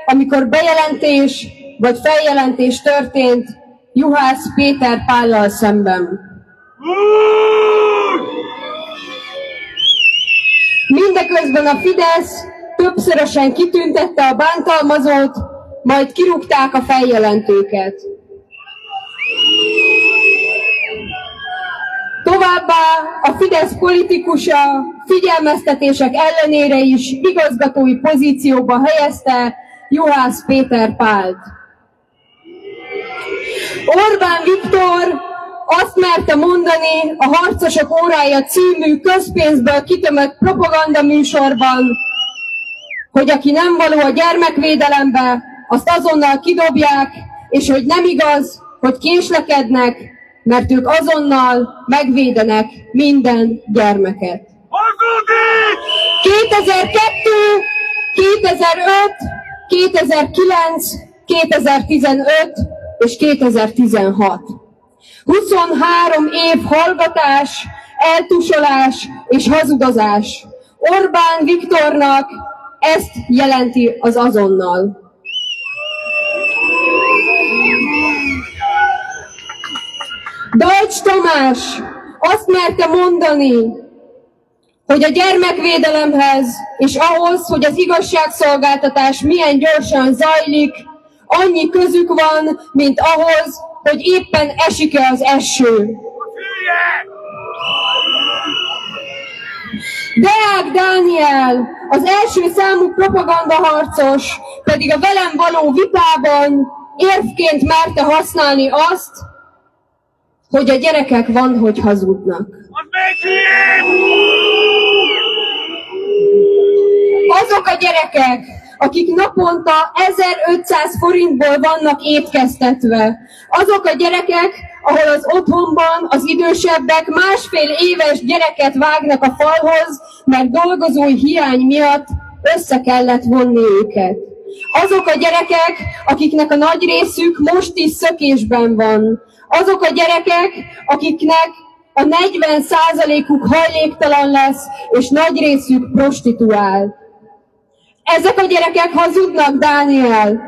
amikor bejelentés vagy feljelentés történt Juhász Péter Pállal szemben. Mindeközben a Fidesz többszörösen kitüntette a bántalmazót, majd kirúgták a feljelentőket. Továbbá a Fidesz politikusa figyelmeztetések ellenére is igazgatói pozícióba helyezte Juhász Péter Pált. Orbán Viktor azt merte mondani a Harcosok órája című közpénzből kitömött propagandaműsorban, hogy aki nem való a gyermekvédelembe, azt azonnal kidobják, és hogy nem igaz, hogy késlekednek, mert ők azonnal megvédenek minden gyermeket. 2002, 2005, 2009, 2015 és 2016. 23 év hallgatás, eltusolás és hazudozás. Orbán Viktornak ezt jelenti az azonnal. Deutsch Tamás azt merte mondani, hogy a gyermekvédelemhez és ahhoz, hogy az igazságszolgáltatás milyen gyorsan zajlik, annyi közük van, mint ahhoz, hogy éppen esik-e az eső. Deák Dániel, az első számú propagandaharcos pedig a velem való vitában érvként merte használni azt, hogy a gyerekek van, hogy hazudnak. Azok a gyerekek, akik naponta 1500 forintból vannak étkeztetve. Azok a gyerekek, ahol az otthonban az idősebbek másfél éves gyereket vágnak a falhoz, mert dolgozói hiány miatt össze kellett vonni őket. Azok a gyerekek, akiknek a nagy részük most is szökésben van. Azok a gyerekek, akiknek a 40%-uk hajléktalan lesz, és nagy részük prostituál. Ezek a gyerekek hazudnak, Dániel?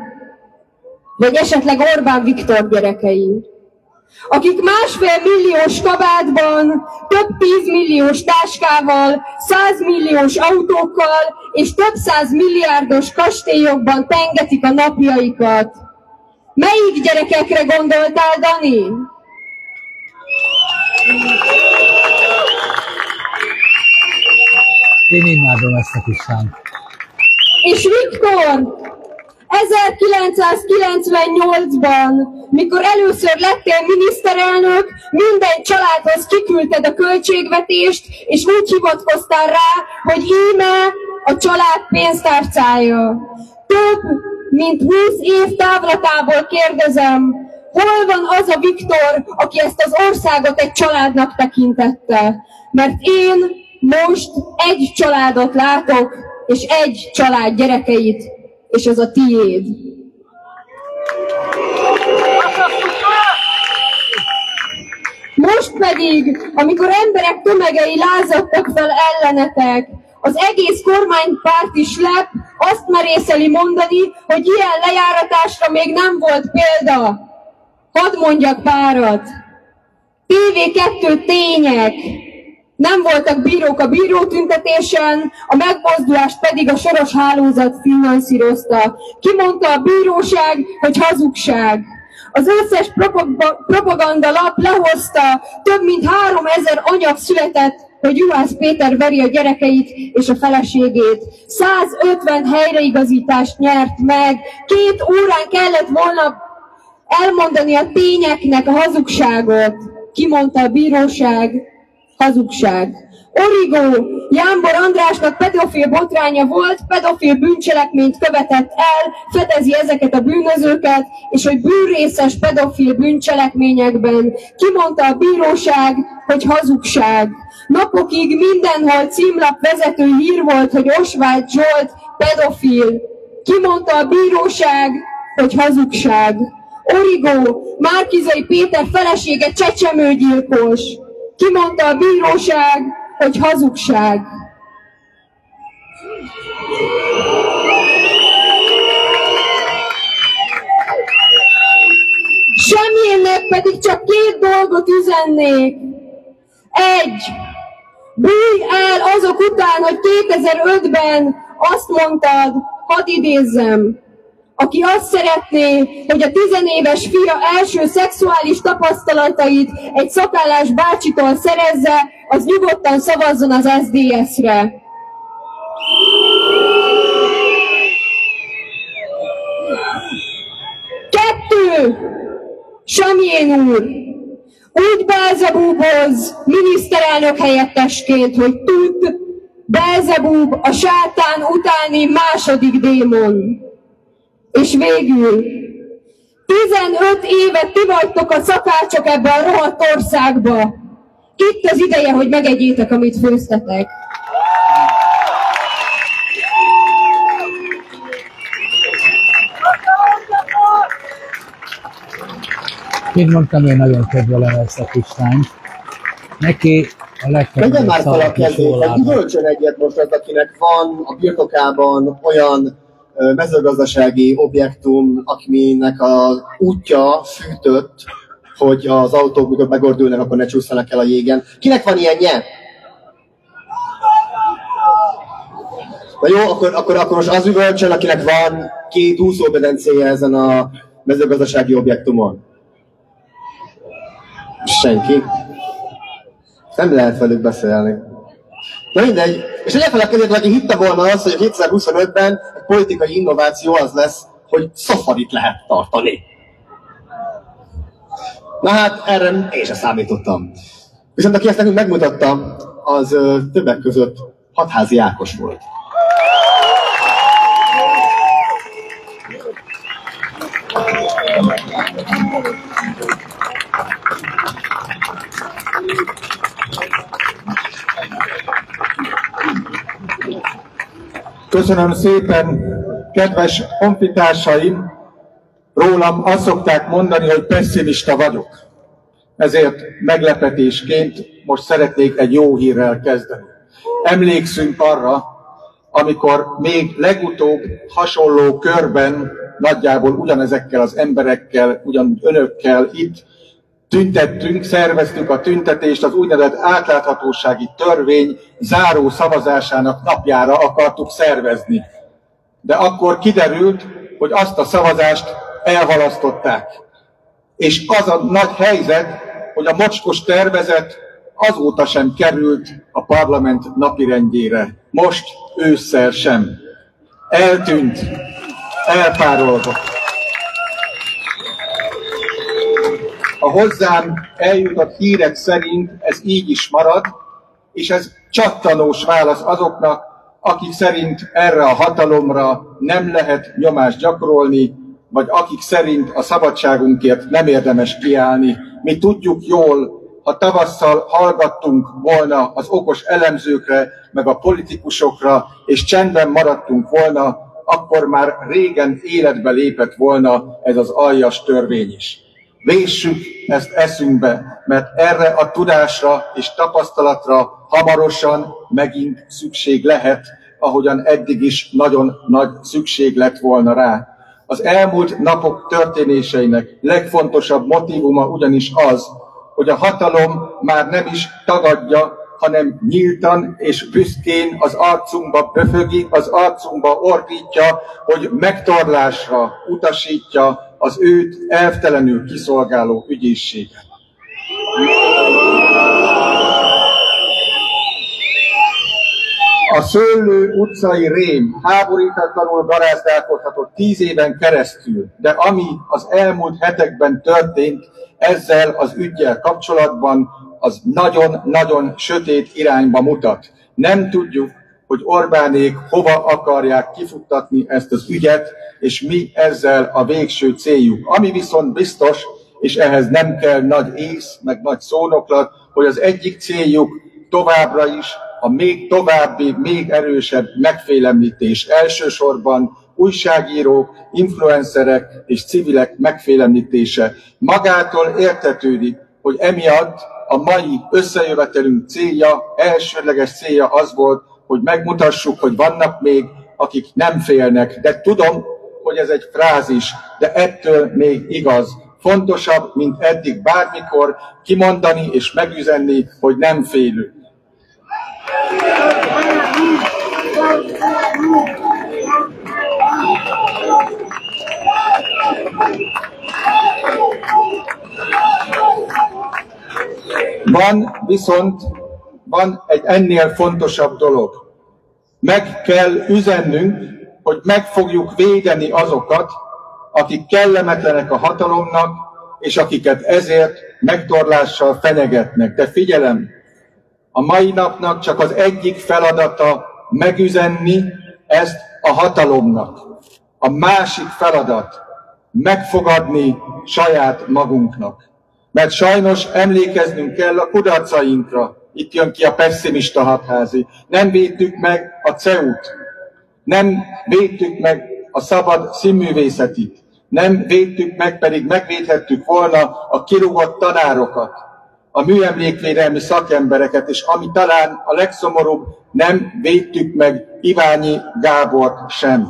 Vagy esetleg Orbán Viktor gyerekei? Akik másfél milliós kabátban, több 10 milliós táskával, 100 milliós autókkal és több 100 milliárdos kastélyokban tengetik a napjaikat. Melyik gyerekekre gondoltál, Dani? Én imádom ezt a kis szánt. És Viktor, 1998-ban, mikor először lettél miniszterelnök, minden családhoz kiküldted a költségvetést, és úgy hivatkoztál rá, hogy íme a család pénztárcája. Több mint 20 év távlatából kérdezem, hol van az a Viktor, aki ezt az országot egy családnak tekintette? Mert én most egy családot látok, és egy család gyerekeit, és az a tiéd. Most pedig, amikor emberek tömegei lázadtak fel ellenetek, az egész kormánypárt is lep, azt merészeli mondani, hogy ilyen lejáratásra még nem volt példa. Hadd mondjak párat. TV2 tények. Nem voltak bírók a bírótüntetésen, a megmozdulást pedig a Soros hálózat finanszírozta. Kimondta a bíróság, hogy hazugság. Az összes propaganda lap lehozta, több mint 3000 anyag született, hogy Juhász Péter veri a gyerekeit és a feleségét. 150 helyreigazítást nyert meg, 2 órán kellett volna elmondani a tényeknek a hazugságot. Kimondta a bíróság, hazugság. Origo, Jámbor Andrásnak pedofil botránya volt, pedofil bűncselekményt követett el, fedezi ezeket a bűnözőket, és hogy bűnrészes pedofil bűncselekményekben. Kimondta a bíróság, hogy hazugság. Napokig mindenhol címlap vezető hír volt, hogy Osváth Zsolt pedofil. Kimondta a bíróság, hogy hazugság. Origo, Márki-Zay Péter felesége csecsemőgyilkos. Kimondta a bíróság, hogy hazugság. Semjénnek pedig csak 2 dolgot üzennék. 1. Bújj el azok után, hogy 2005-ben azt mondtad, hadd idézzem, aki azt szeretné, hogy a 10 éves fia első szexuális tapasztalatait egy szakállás bácsitól szerezze, az nyugodtan szavazzon az SZDSZ-re. 2. Semjén úr, úgy Belzebúboz miniszterelnök helyettesként, hogy tud, Belzebúb a sátán utáni második démon. És végül, 15 évet ti vagytok a szakácsok ebbe a rohadt országba. Itt az ideje, hogy megegyétek, amit főztetek. Mint mondtam, én nagyon kedvelem ezt a kislányt. Neki a Legyen már fel a kezét, legkedvelőbb üvölcsön egyet most az, akinek van a birtokában olyan mezőgazdasági objektum, akinek az útja fűtött, hogy az autók, mikor megordulnak, akkor ne csúszanak el a jégen. Kinek van ilyenje? Na jó, akkor most az üvölcsön, akinek van 2 úszóbedencéje ezen a mezőgazdasági objektumon. Senki. Nem lehet velük beszélni. Na mindegy. És egyáltalán aki hitte volna azt, hogy 2025-ben egy politikai innováció az lesz, hogy szafarit lehet tartani. Na hát, erre én sem számítottam. Viszont aki ezt nekünk megmutatta, az többek között Hatházi Ákos volt. Köszönöm szépen, kedves honfitársaim! Rólam azt szokták mondani, hogy pesszimista vagyok. Ezért meglepetésként most szeretnék egy jó hírrel kezdeni. Emlékszünk arra, amikor még legutóbb hasonló körben, nagyjából ugyanezekkel az emberekkel, ugyan önökkel itt tüntettünk, szerveztük a tüntetést, az úgynevezett átláthatósági törvény záró szavazásának napjára akartuk szervezni. De akkor kiderült, hogy azt a szavazást elhalasztották. És az a nagy helyzet, hogy a mocskos tervezet azóta sem került a parlament napirendjére. Most ősszel sem. Eltűnt, elpárolgott. A hozzám eljutott hírek szerint ez így is marad, és ez csattanós válasz azoknak, akik szerint erre a hatalomra nem lehet nyomást gyakorolni, vagy akik szerint a szabadságunkért nem érdemes kiállni. Mi tudjuk jól, ha tavasszal hallgattunk volna az okos elemzőkre, meg a politikusokra, és csendben maradtunk volna, akkor már régen életbe lépett volna ez az aljas törvény is. Véssük ezt eszünkbe, mert erre a tudásra és tapasztalatra hamarosan megint szükség lehet, ahogyan eddig is nagyon nagy szükség lett volna rá. Az elmúlt napok történéseinek legfontosabb motívuma ugyanis az, hogy a hatalom már nem is tagadja, hanem nyíltan és büszkén az arcunkba pöfögi, az arcunkba ordítja, hogy megtorlásra utasítja az őt elvtelenül kiszolgáló ügyészséget. A Szőlő utcai rém háborítatlanul garázdálkodhatott 10 éven keresztül, de ami az elmúlt hetekben történt ezzel az üggyel kapcsolatban, az nagyon-nagyon sötét irányba mutat. Nem tudjuk, hogy Orbánék hova akarják kifuttatni ezt az ügyet, és mi ezzel a végső céljuk. Ami viszont biztos, és ehhez nem kell nagy ész, meg nagy szónoklat, hogy az egyik céljuk továbbra is a még további, még erősebb megfélemlítés. Elsősorban újságírók, influencerek és civilek megfélemlítése. Magától értetődik, hogy emiatt a mai összejövetelünk célja, elsődleges célja az volt, hogy megmutassuk, hogy vannak még, akik nem félnek. De tudom, hogy ez egy frázis, de ettől még igaz. Fontosabb, mint eddig bármikor kimondani és megüzenni, hogy nem félünk. Van egy ennél fontosabb dolog. Meg kell üzennünk, hogy meg fogjuk védeni azokat, akik kellemetlenek a hatalomnak, és akiket ezért megtorlással fenyegetnek. De figyelem, a mai napnak csak az egyik feladata megüzenni ezt a hatalomnak. A másik feladat megfogadni saját magunknak. Mert sajnos emlékeznünk kell a kudarcainkra. Itt jön ki a pessimista hatházi. Nem védtük meg a CEU-t. Nem védtük meg a szabad színművészetit. Nem védtük meg, pedig megvédhettük volna a kirúgott tanárokat, a műemlékvédelmi szakembereket, és ami talán a legszomorúbb, nem védtük meg Iványi Gábort sem.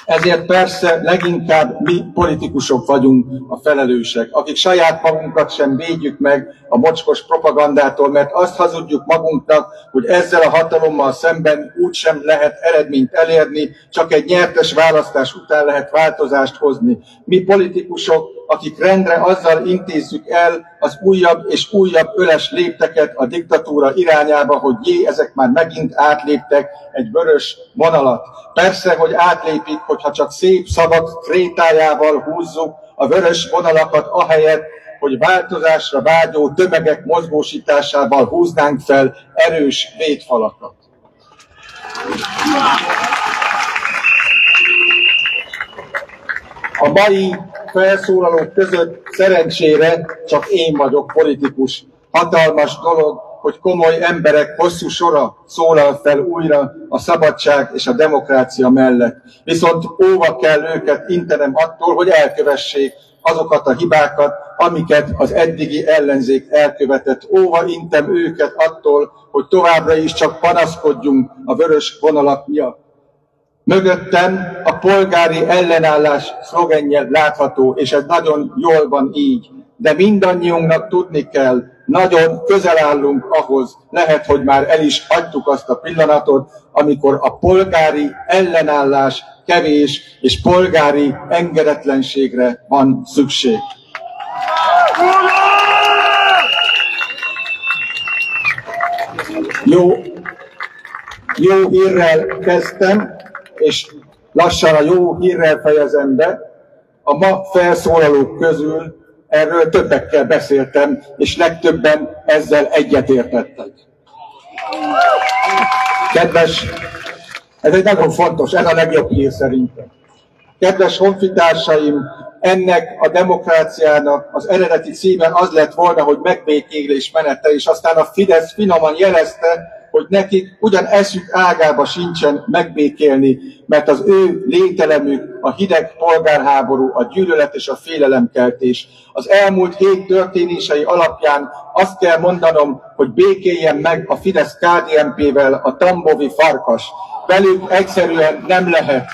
Ezért persze leginkább mi politikusok vagyunk a felelősek, akik saját magunkat sem védjük meg a mocskos propagandától, mert azt hazudjuk magunknak, hogy ezzel a hatalommal szemben úgysem lehet eredményt elérni, csak egy nyertes választás után lehet változást hozni. Mi politikusok, akik rendre azzal intézzük el az újabb és újabb öles lépteket a diktatúra irányába, hogy ezek már megint átléptek egy vörös vonalat. Persze, hogy átlépik, hogyha csak szép szavak krétájával húzzuk a vörös vonalakat, ahelyett, hogy változásra vágyó tömegek mozgósításával húznánk fel erős védfalakat. A mai felszólalók között szerencsére csak én vagyok politikus. Hatalmas dolog, hogy komoly emberek hosszú sora szólal fel újra a szabadság és a demokrácia mellett. Viszont óva kell őket intenem attól, hogy elkövessék azokat a hibákat, amiket az eddigi ellenzék elkövetett. Óva intem őket attól, hogy továbbra is csak panaszkodjunk a vörös vonalak miatt. Mögöttem a polgári ellenállás szlogenje látható, és ez nagyon jól van így. De mindannyiunknak tudni kell, nagyon közel állunk ahhoz, lehet, hogy már el is hagytuk azt a pillanatot, amikor a polgári ellenállás kevés, és polgári engedetlenségre van szükség. Jó hírrel kezdtem, és lassan a jó hírrel fejezem be. A ma felszólalók közül erről többekkel beszéltem, és legtöbben ezzel egyetértettek. Kedves, ez egy nagyon fontos, ez a legjobb hír szerintem. Kedves honfitársaim, ennek a demokráciának az eredeti címe az lett volna, hogy megbékélés menete, és aztán a Fidesz finoman jelezte, hogy nekik ugyan eszük ágába sincsen megbékélni, mert az ő lételemük a hideg polgárháború, a gyűlölet és a félelemkeltés. Az elmúlt hét történései alapján azt kell mondanom, hogy békéljen meg a Fidesz KDNP-vel a tambovi farkas. Velük egyszerűen nem lehet.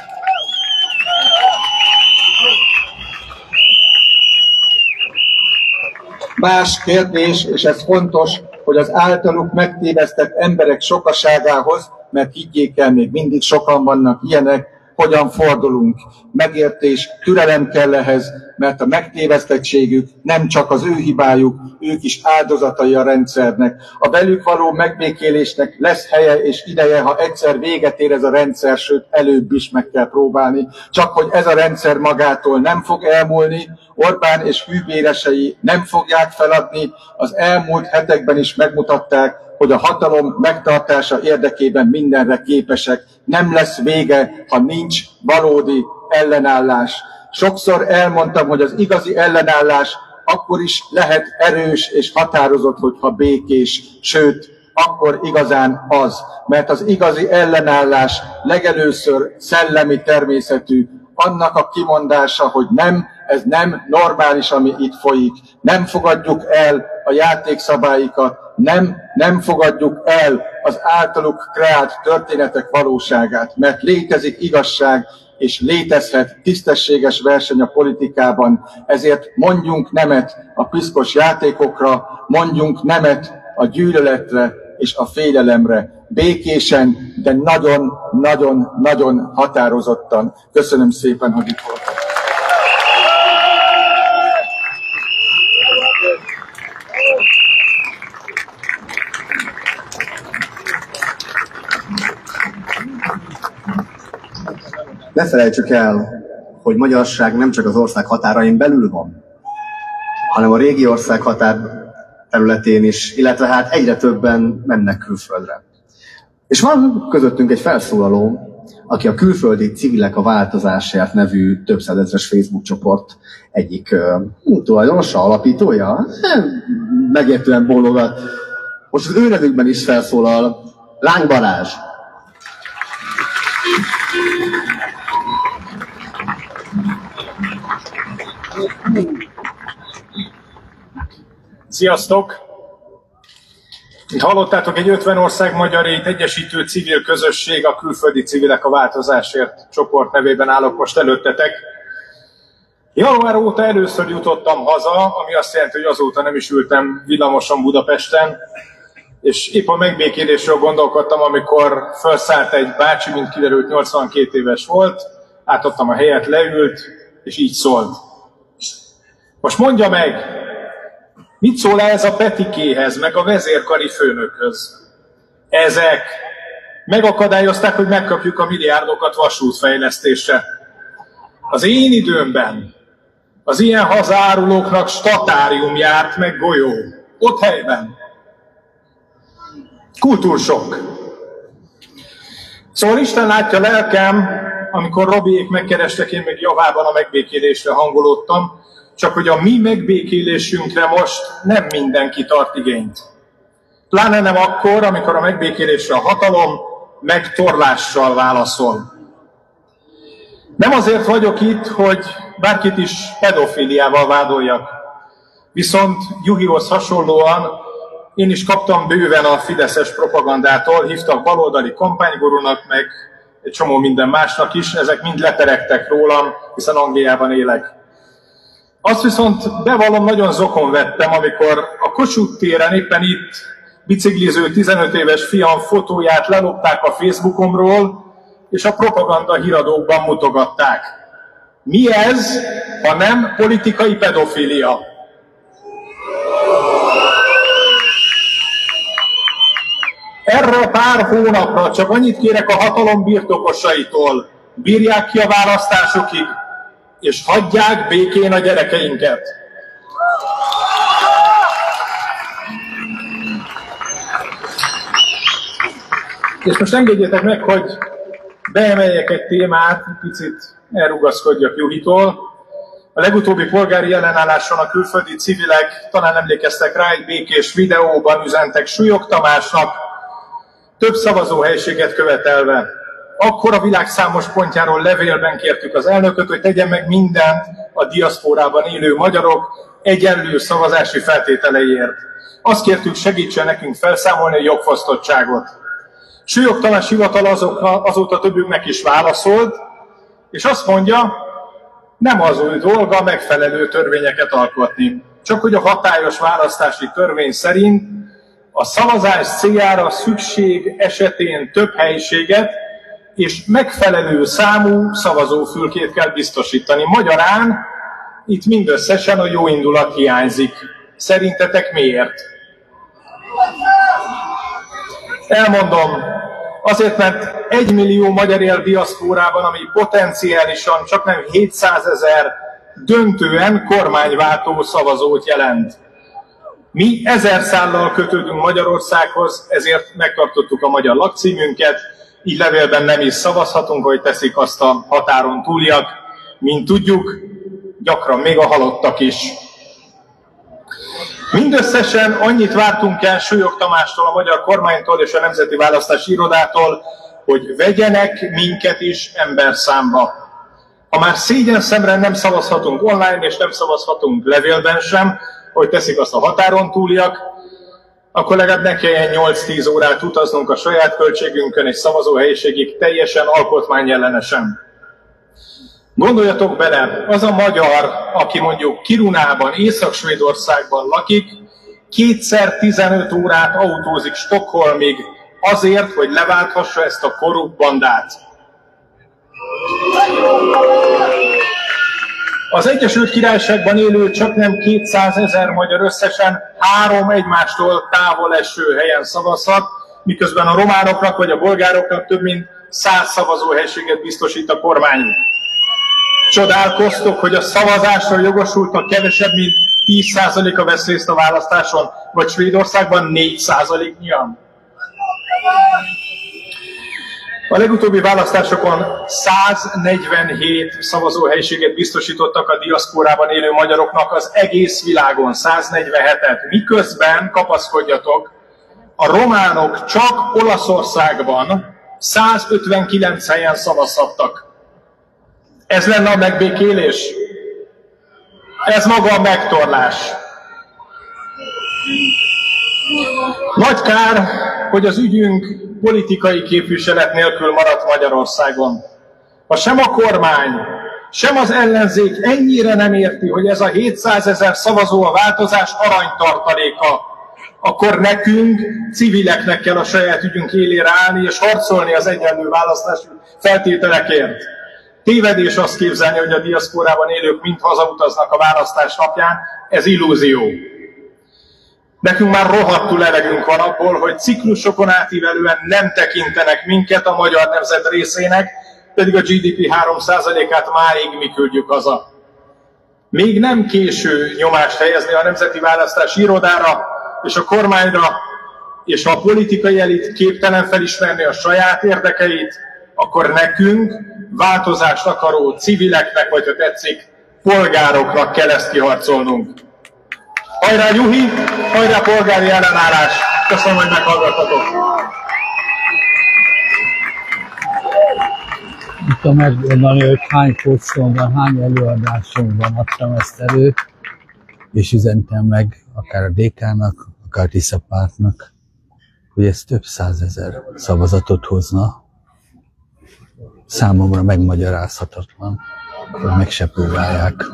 Más kérdés, és ez fontos, hogy az általuk megtévesztett emberek sokaságához, mert higgyék el, még mindig sokan vannak ilyenek, hogyan fordulunk. Megértés, türelem kell ehhez, mert a megtévesztettségük nem csak az ő hibájuk, ők is áldozatai a rendszernek. A velük való megbékélésnek lesz helye és ideje, ha egyszer véget ér ez a rendszer, sőt előbb is meg kell próbálni. Csak hogy ez a rendszer magától nem fog elmúlni, Orbán és hűbéresei nem fogják feladni, az elmúlt hetekben is megmutatták, hogy a hatalom megtartása érdekében mindenre képesek. Nem lesz vége, ha nincs valódi ellenállás. Sokszor elmondtam, hogy az igazi ellenállás akkor is lehet erős és határozott, hogyha békés, sőt, akkor igazán az. Mert az igazi ellenállás legelőször szellemi természetű, annak a kimondása, hogy nem ez nem normális, ami itt folyik. Nem fogadjuk el a játékszabályokat, nem fogadjuk el az általuk kreált történetek valóságát, mert létezik igazság, és létezhet tisztességes verseny a politikában, ezért mondjunk nemet a piszkos játékokra, mondjunk nemet a gyűlöletre és a félelemre. Békésen, de nagyon határozottan. Köszönöm szépen, hogy itt voltak. Ne felejtsük el, hogy magyarság nem csak az ország határain belül van, hanem a régi ország határ területén is, illetve hát egyre többen mennek külföldre. És van közöttünk egy felszólaló, aki a Külföldi Civilek a Változásért nevű több százezres Facebook csoport egyik tulajdonosa, alapítója. Megértően bólogat. Most az ő nevükben is felszólal Láng Balázs. Sziasztok! Mint hallottátok, egy 50 ország magyarét egyesítő civil közösség, a Külföldi Civilek a Változásért csoport nevében állok most előttetek. Január óta először jutottam haza, ami azt jelenti, hogy azóta nem is ültem villamoson Budapesten, és épp a megbékélésről gondolkodtam, amikor felszállt egy bácsi, mint kiderült 82 éves volt, átadtam a helyet, leült, és így szólt. Most mondja meg, mit szól ez a Petikéhez, meg a vezérkari főnökhöz? Ezek megakadályozták, hogy megkapjuk a milliárdokat vasútfejlesztésre. Az én időmben az ilyen hazárulóknak statárium járt, meg golyó. Ott helyben. Kultúrsok. Szóval Isten látja lelkem, amikor Robiék megkerestek, én még javában a megbékélésre hangolódtam, csak hogy a mi megbékélésünkre most nem mindenki tart igényt. Pláne nem akkor, amikor a megbékélésre a hatalom megtorlással válaszol. Nem azért vagyok itt, hogy bárkit is pedofíliával vádoljak. Viszont Gyuhihoz hasonlóan én is kaptam bőven a fideszes propagandától, hívtak baloldali kampánygurúnak, meg egy csomó minden másnak is, ezek mind leperegtek rólam, hiszen Angliában élek. Azt viszont bevallom, nagyon zokon vettem, amikor a Kossuth téren éppen itt bicikliző 15 éves fiam fotóját lelopták a Facebookomról, és a propaganda híradókban mutogatták. Mi ez, ha nem politikai pedofília? Erre a pár hónapra csak annyit kérek a hatalom birtokosaitól, bírják ki a választásokig, és hagyják békén a gyerekeinket. És most engedjétek meg, hogy beemeljek egy témát, picit elrugaszkodjak Juhitól. A legutóbbi polgári ellenálláson a külföldi civilek, talán emlékeztek rá, egy békés videóban üzentek Súlyog Tamásnak, több szavazóhelyiséget követelve. Akkor a világ számos pontjáról levélben kértük az elnököt, hogy tegyen meg mindent a diaszpórában élő magyarok egyenlő szavazási feltételeiért. Azt kértük, segítsen nekünk felszámolni a jogfosztottságot. Súlyog Tamás hivatal azóta többünknek is válaszolt, és azt mondja, nem az ő dolga megfelelő törvényeket alkotni. Csak hogy a hatályos választási törvény szerint a szavazás céljára szükség esetén több helyiséget és megfelelő számú szavazófülkét kell biztosítani. Magyarán itt mindösszesen a jó indulat hiányzik. Szerintetek miért? Elmondom, azért, mert 1 millió magyar él diaszpórában, ami potenciálisan csak nem 700 000 döntően kormányváltó szavazót jelent. Mi 1000 szállal kötődünk Magyarországhoz, ezért megtartottuk a magyar lakcímünket, így levélben nem is szavazhatunk, hogy teszik azt a határon túliak, mint tudjuk, gyakran még a halottak is. Mindösszesen annyit vártunk el Súlyog Tamástól, a magyar kormánytól és a Nemzeti Választási Irodától, hogy vegyenek minket is emberszámba. Ha már szégyenszemre nem szavazhatunk online, és nem szavazhatunk levélben sem, hogy teszik azt a határon túliak, akkor legalább ne kelljen 8-10 órát utaznunk a saját költségünkön egy szavazóhelyiségig teljesen alkotmányellenesen. Gondoljatok bele, az a magyar, aki mondjuk Kirunában, Észak-Svédországban lakik, 2x15 órát autózik Stockholmig azért, hogy leválthassa ezt a korrupt bandát. Az Egyesült Királyságban élő csaknem 200 000 magyar összesen 3 egymástól távol eső helyen szavazhat, miközben a románoknak vagy a bolgároknak több mint 100 szavazóhelységet biztosít a kormányuk. Csodálkoztok, hogy a szavazásra jogosultak kevesebb, mint 10%-a vesz részt a választáson, vagy Svédországban 4%-nyian. A legutóbbi választásokon 147 szavazóhelyiséget biztosítottak a diaszpórában élő magyaroknak az egész világon, 147-et. Miközben, kapaszkodjatok, a románok csak Olaszországban 159 helyen szavazhattak. Ez lenne a megbékélés? Ez maga a megtorlás. Nagy kár, hogy az ügyünk politikai képviselet nélkül maradt Magyarországon. Ha sem a kormány, sem az ellenzék ennyire nem érti, hogy ez a 700 000 szavazó a változás aranytartaléka, akkor nekünk, civileknek kell a saját ügyünk élére állni és harcolni az egyenlő választási feltételekért. Tévedés azt képzelni, hogy a diaszpórában élők mind hazautaznak a választás napján, ez illúzió. Nekünk már rohadtul elegünk van abból, hogy ciklusokon átívelően nem tekintenek minket a magyar nemzet részének, pedig a GDP 3%-át máig mi küldjük haza. Még nem késő nyomást helyezni a Nemzeti Választási Irodára és a kormányra, és ha a politikai elit képtelen felismerni a saját érdekeit, akkor nekünk, változást akaró civileknek, vagy ha tetszik, polgároknak kell ezt kiharcolnunk. Hajrá Juhi, hajrá polgári ellenállás! Köszönöm, hogy meghallgattatok! Nem tudom megmondani, hogy hány kurzomban, hány előadásomban adtam ezt elő, és üzentem meg akár a DK-nak, akár a Tisza Pártnak, hogy ez több 100 000 szavazatot hozna. Számomra megmagyarázhatatlan, hogy meg se próbálják.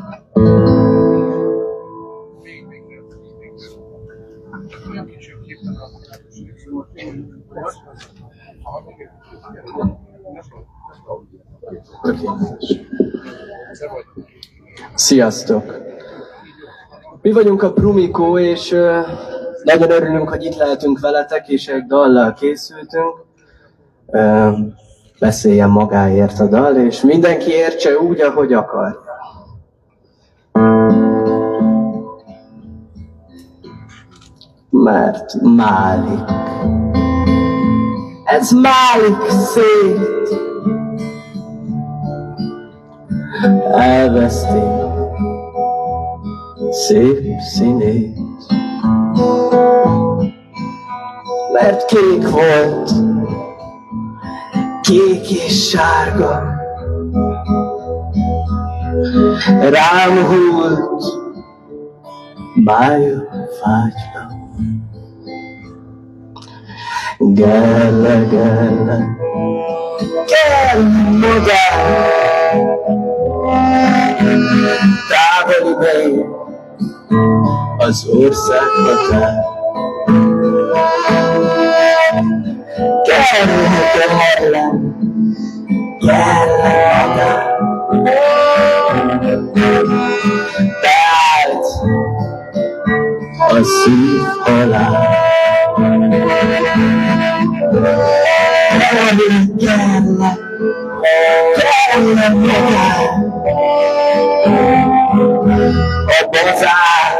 Sziasztok! Mi vagyunk a Prumikó, és nagyon örülünk, hogy itt lehetünk veletek, és egy dallal készültünk. Beszéljen magáért a dal, és mindenki értse úgy, ahogy akar. Mert málik. Ez málik szét. Elveszti szép színét. Mert kék volt, kék és sárga. Rám hult mája fágyba. Gelle, gelle, gelle magán. Távoli megy az ország határ. Gelle, gelle, gelle magán. Tárt a szív alá. Gelle, gelle magán. A bazár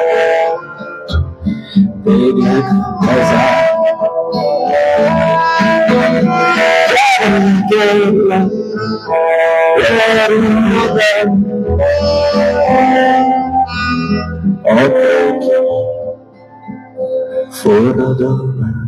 végleg hazár. Gyerünk, gyerünk, gyerünk magán. Aprók forradalmán.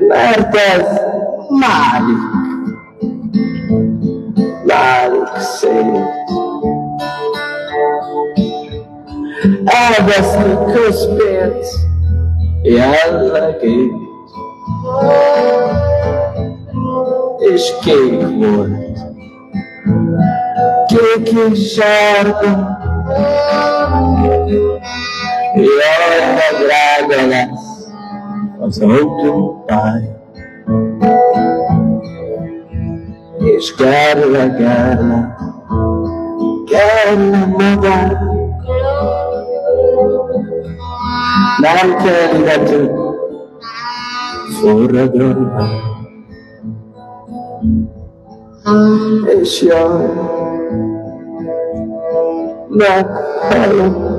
Mert ez málik szét. Elveszni közpénz jellegét, és kék volt, kék és sárga, jaj, de drága lesz az autópálya, és gerle magát. Nem kell ide több forradalmat, és jaj, meghalok.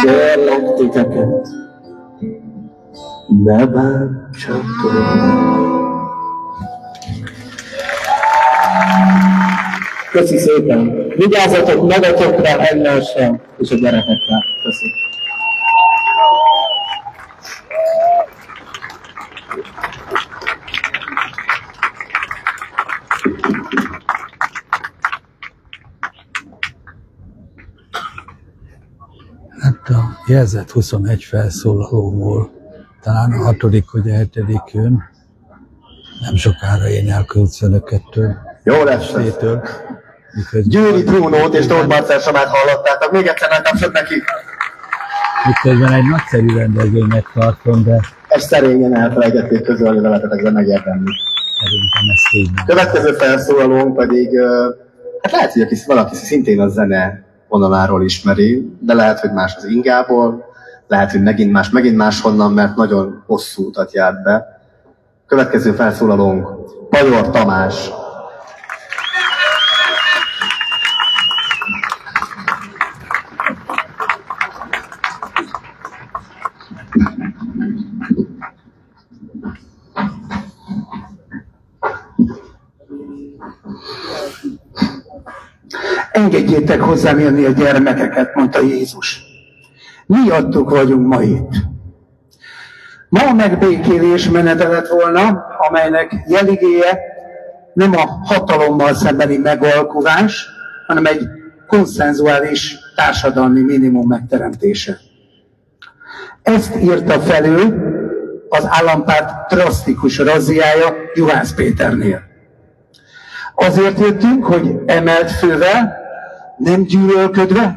Kérlek titeket, ne bántsatok. Köszi szépen! Vigyázzatok magatokra, egymásra és a gyerekekre. Köszi! Hát a jelzett 21 felszólalóból talán a 6., vagy a 7. jön. Nem sokára én elköszönök ettől. Jó lesz. Győri Brunót és Tóth Marcell Samát hallottátok. Még egyszer nem tapsod neki. Miközben egy nagyszerű rendezvénynek tartom, de... Ezt szerényen elfelejtették közölni veletek, de megérdemli. Szerintem ez tényleg. Következő felszólalónk pedig, hát lehet, hogy valaki szintén a zene vonaláról ismeri, de lehet, hogy más az ingából, lehet, hogy megint más honnan, mert nagyon hosszú utat járt be. Következő felszólalónk Pajor Tamás. Engedjétek hozzám jönni a gyermekeket, mondta Jézus. Miattuk vagyunk ma itt. Ma a megbékélés menete lett volna, amelynek jeligéje nem a hatalommal szembeni megalkuvás, hanem egy konszenzuális társadalmi minimum megteremtése. Ezt írta felül az állampárt drasztikus razziája Juhász Péternél. Azért jöttünk, hogy emelt fővel, nem gyűlölködve,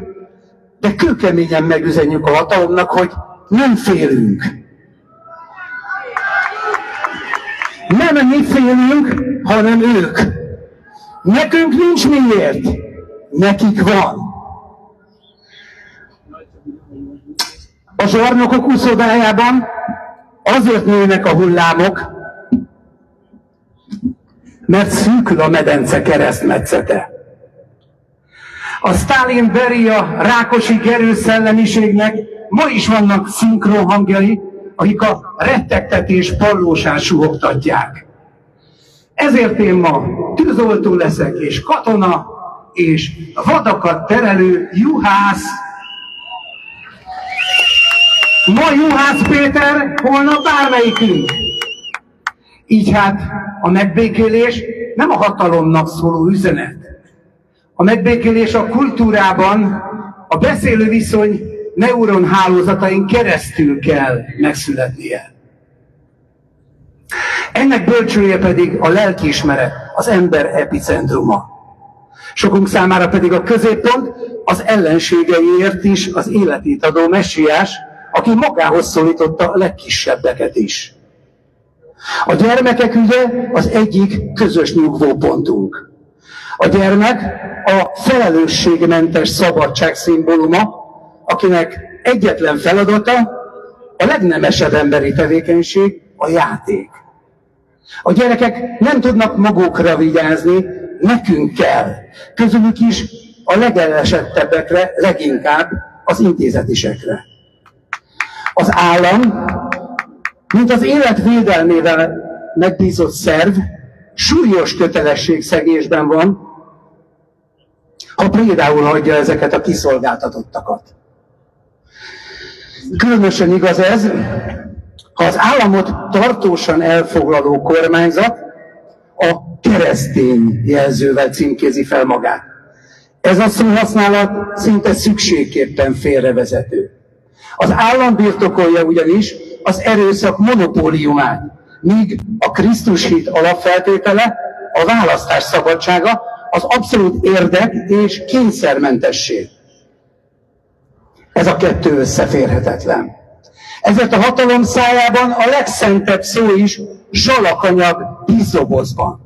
de kőkeményen megüzenjük a hatalomnak, hogy nem félünk. Nem mi félünk, hanem ők. Nekünk nincs miért, nekik van. A zsarnokok úszodájában azért nőnek a hullámok, mert szűkül a medence keresztmetszete. A Sztálin-Beria Rákosi Gerő szellemiségnek ma is vannak szinkron hangjai, akik a rettegtetés pallósán suhogtatják. Ezért én ma tűzoltó leszek, és katona, és vadakat terelő juhász. Ma Juhász Péter, holnap bármelyikünk. Így hát a megbékélés nem a hatalomnak szóló üzenet. A megbékélés a kultúrában, a beszélő viszony neuronhálózatain keresztül kell megszületnie. Ennek bölcsője pedig a lelkiismeret, az ember epicentruma. Sokunk számára pedig a középpont az ellenségeiért is az életét adó messiás, aki magához szólította a legkisebbeket is. A gyermekek ügye az egyik közös nyugvópontunk. A gyermek a felelősségmentes szabadság szimbóluma, akinek egyetlen feladata a legnemesebb emberi tevékenység, a játék. A gyerekek nem tudnak magukra vigyázni, nekünk kell. Közülük is a legelesettebbekre, leginkább az intézetisekre. Az állam, mint az élet védelmével megbízott szerv, súlyos kötelességszegésben van, ha például hagyja ezeket a kiszolgáltatottakat. Különösen igaz ez, ha az államot tartósan elfoglaló kormányzat a keresztény jelzővel címkézi fel magát. Ez a szóhasználat szinte szükségképpen félrevezető. Az állam birtokolja ugyanis az erőszak monopóliumát, míg a Krisztus hit alapfeltétele, a választás szabadsága, az abszolút érdek és kényszermentesség. Ez a kettő összeférhetetlen. Ezért a hatalom szájában a legszentebb szó is zsalakanyag díszdobozban.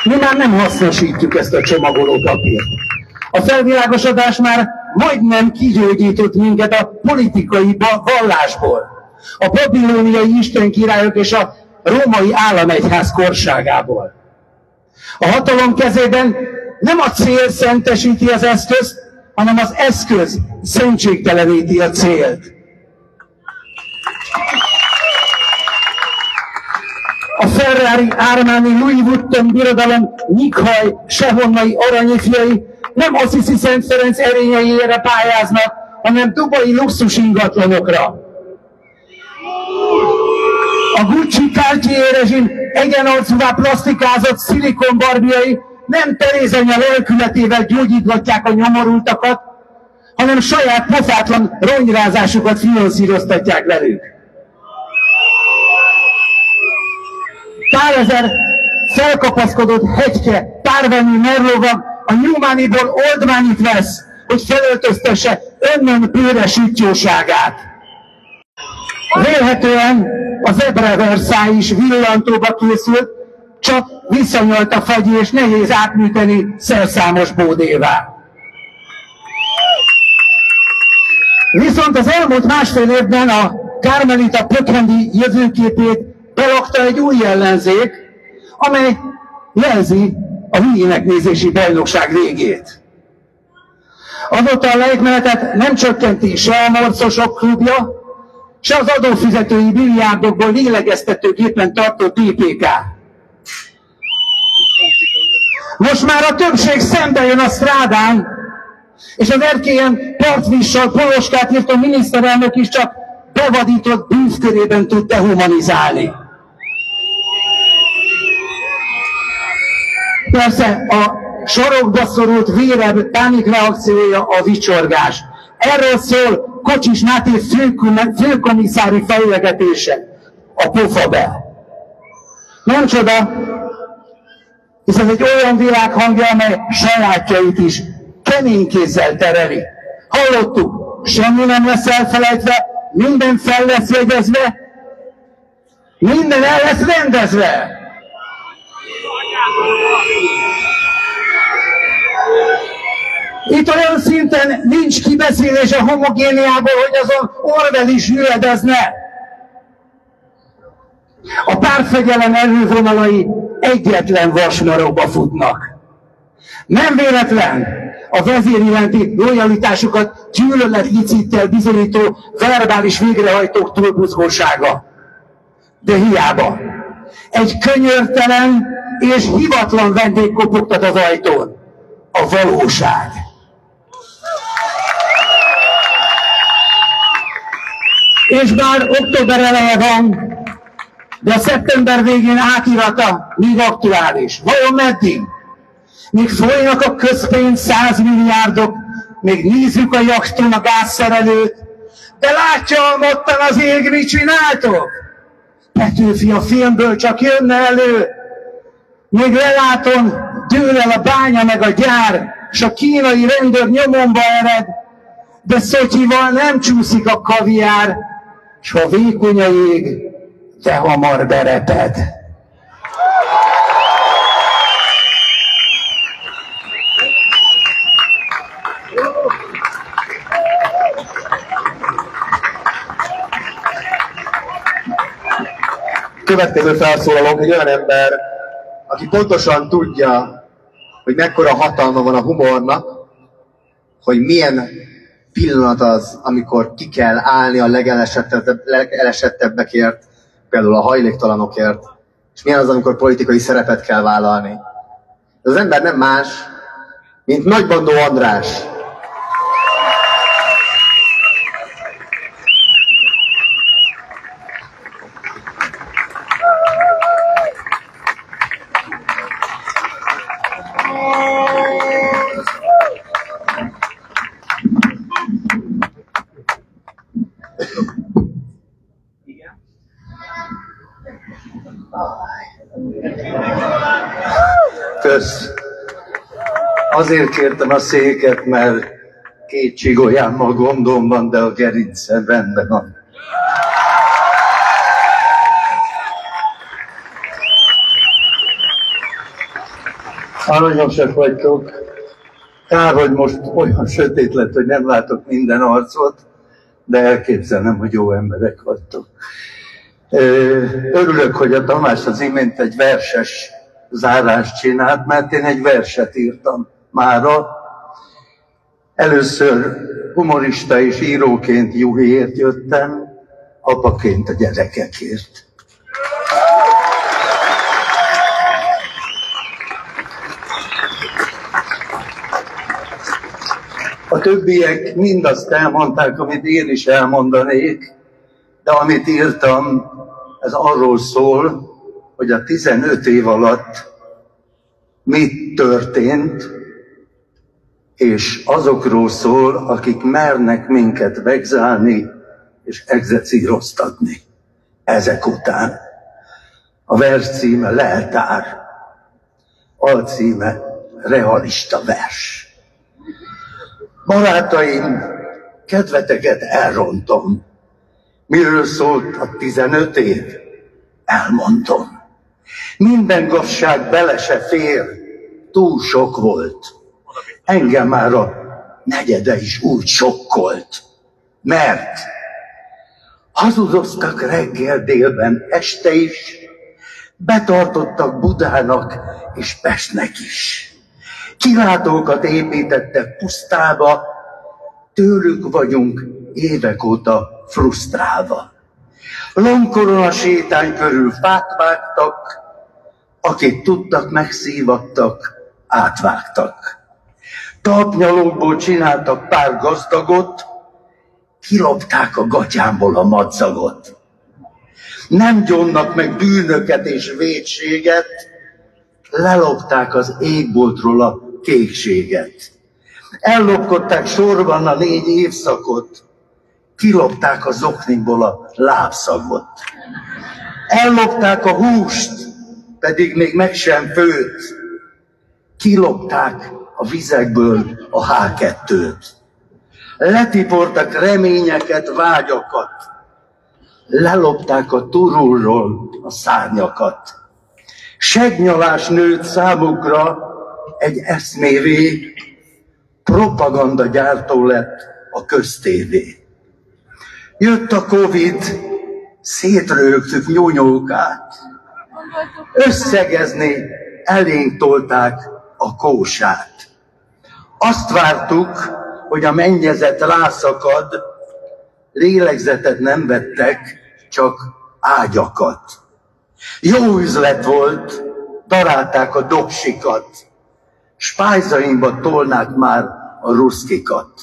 Mi már nem hasznosítjuk ezt a csomagolópapírt. A felvilágosodás már majdnem kigyógyított minket a politikai vallásból, a babilóniai istenkirályok és a római államegyház korságából. A hatalom kezében nem a cél szentesíti az eszközt, hanem az eszköz szentségteleníti a célt. A Ferrari, Armani, Louis Vuitton birodalom nyikhaj, sehonnai aranyifjai nem Assisi Szent Ferenc erényeiére pályáznak, hanem dubai luxus ingatlanokra. A Gucci Cartier rezsim egyenarcúvá plastikázott szilikonbarbiai nem Terézanya lelkületével gyógyítgatják a nyomorultakat, hanem saját pofátlan ronyrázásukat finanszíroztatják velük. Pár ezer felkapaszkodott hegyke, párvenű merlovag a Newmaniból oldmányit vesz, hogy felöltöztesse önnön bőre süttyóságát. Vélhetően a Zebra Versailles is villantóba készült, csak visszanyolt a fagyi, és nehéz átműteni szerszámos bódévá. Viszont az elmúlt másfél évben a Kármelita pökhendi jövőképét belakta egy új ellenzék, amely jelzi a hülyének nézési bajnokság végét. Azóta a lejtmenetet nem csökkenti se a morcosok klubja, se az adófizetői milliárdokból lélegeztetőképpen tartó DPK. Most már a többség szembe jön a strádán, és az erkélyen partvíssal poloskát írtó miniszterelnök is csak bevadított bűvkörében tud dehumanizálni. Persze a sarokba szorult vérebb pánikreakciója a vicsorgás. Erről szól Kocsis Máté főkomisszári fejlegetése, a pofabel. Nem csoda, hisz ez egy olyan világ hangja, amely sajátjait is kemény kézzel tereli. Hallottuk, semmi nem lesz elfelejtve, minden fel lesz jegyezve, minden el lesz rendezve. Itt olyan szinten nincs kibeszélés a homogéniából, hogy azon Orwell is hüledezne. A pártfegyelem elővonalai egyetlen vasmarokba futnak. Nem véletlen a vezér iránti lojalitásukat gyűlöletlicittel bizonyító verbális végrehajtók túlbuzgósága. De hiába. Egy könyörtelen és hivatlan vendég kopogtat az ajtón. A valóság. És bár október eleje van, de a szeptember végén átirata még aktuális. Vajon meddig? Még folynak a közpénz 100 milliárdok, még nézzük a jakton a gázszerelőt, de látja mottan az ég, mit csináltok? Petőfi a filmből csak jönne elő, még leláton dől el a bánya meg a gyár, s a kínai rendőr nyomomba ered, de Szotyival nem csúszik a kaviár, s ha vékony a jég, de hamar bereped. Következő felszólalónk egy olyan ember, aki pontosan tudja, hogy mekkora hatalma van a humornak, hogy milyen pillanat az, amikor ki kell állni a legelesettebbekért, például a hajléktalanokért, és milyen az, amikor politikai szerepet kell vállalni. De az ember nem más, mint Nagybandó András. Kösz. Azért kértem a széket, mert 2 csigolyámmal gondom van, de a gerincem rendben van. Aranyosak vagytok. Kár, hogy most olyan sötét lett, hogy nem látok minden arcot, de elképzelem, hogy jó emberek vagytok. Örülök, hogy a Tamás az imént egy verses zárást csinált, mert én egy verset írtam mára. Először humorista és íróként Juhiért jöttem, apaként a gyerekekért. A többiek mindazt elmondták, amit én is elmondanék, de amit írtam, ez arról szól, hogy a 15 év alatt mit történt, és azokról szól, akik mernek minket vegzálni és egzecíroztatni. Ezek után. A vers címe Leltár, alcíme Realista vers. Barátaim, kedveteket elrontom. Miről szólt a 15 év? Elmondom. Minden gazság bele se fér, túl sok volt. Engem már a negyede is úgy sokkolt, mert hazudoztak reggel, délben, este is, betartottak Budának és Pestnek is. Kilátókat építettek pusztába, tőlük vagyunk évek óta frusztrálva. Lombkorona sétány körül fát vágtak, akik tudtak, megszívattak, átvágtak. Talpnyalókból csináltak pár gazdagot, kilopták a gatyámból a madzagot. Nem gyónnak meg bűnöket és vétséget, lelopták az égboltról a kékséget. Ellopkodták sorban a 4 évszakot, kilopták a zokniból a lábszagot. Ellopták a húst, pedig még meg sem főtt. Kilopták a vizekből a H2-t. Letiportak reményeket, vágyakat. Lelopták a turulról a szárnyakat. Segnyalás nőtt számukra egy eszmévé, propagandagyártó lett a köztévé. Jött a Covid, szétrögtük nyúnyókát, összegezni elénk tolták a kósát. Azt vártuk, hogy a mennyezet rászakad, lélegzetet nem vettek, csak ágyakat. Jó üzlet volt, darálták a doksikat, spájzainkba tolnák már a ruszkikat.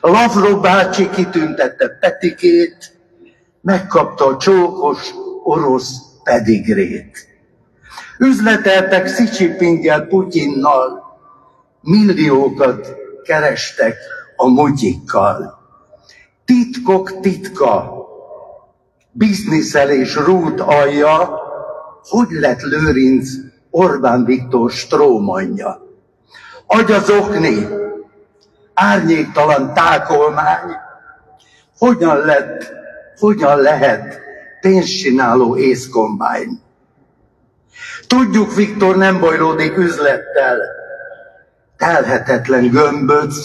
Lavrov bácsi kitüntette Petikét, megkapta a csókos orosz pedigrét. Üzleteltek Xi Jinpinggel, Putyinnal, milliókat kerestek a mutyikkal. Titkok titka, bizniszelés rút alja, hogy lett Lőrinc Orbán Viktor strómanja. Agyazokni, árnyéktalan tákolmány, hogyan lehet pénzcsináló észkombány. Tudjuk, Viktor nem bajlódik üzlettel, telhetetlen gömböc,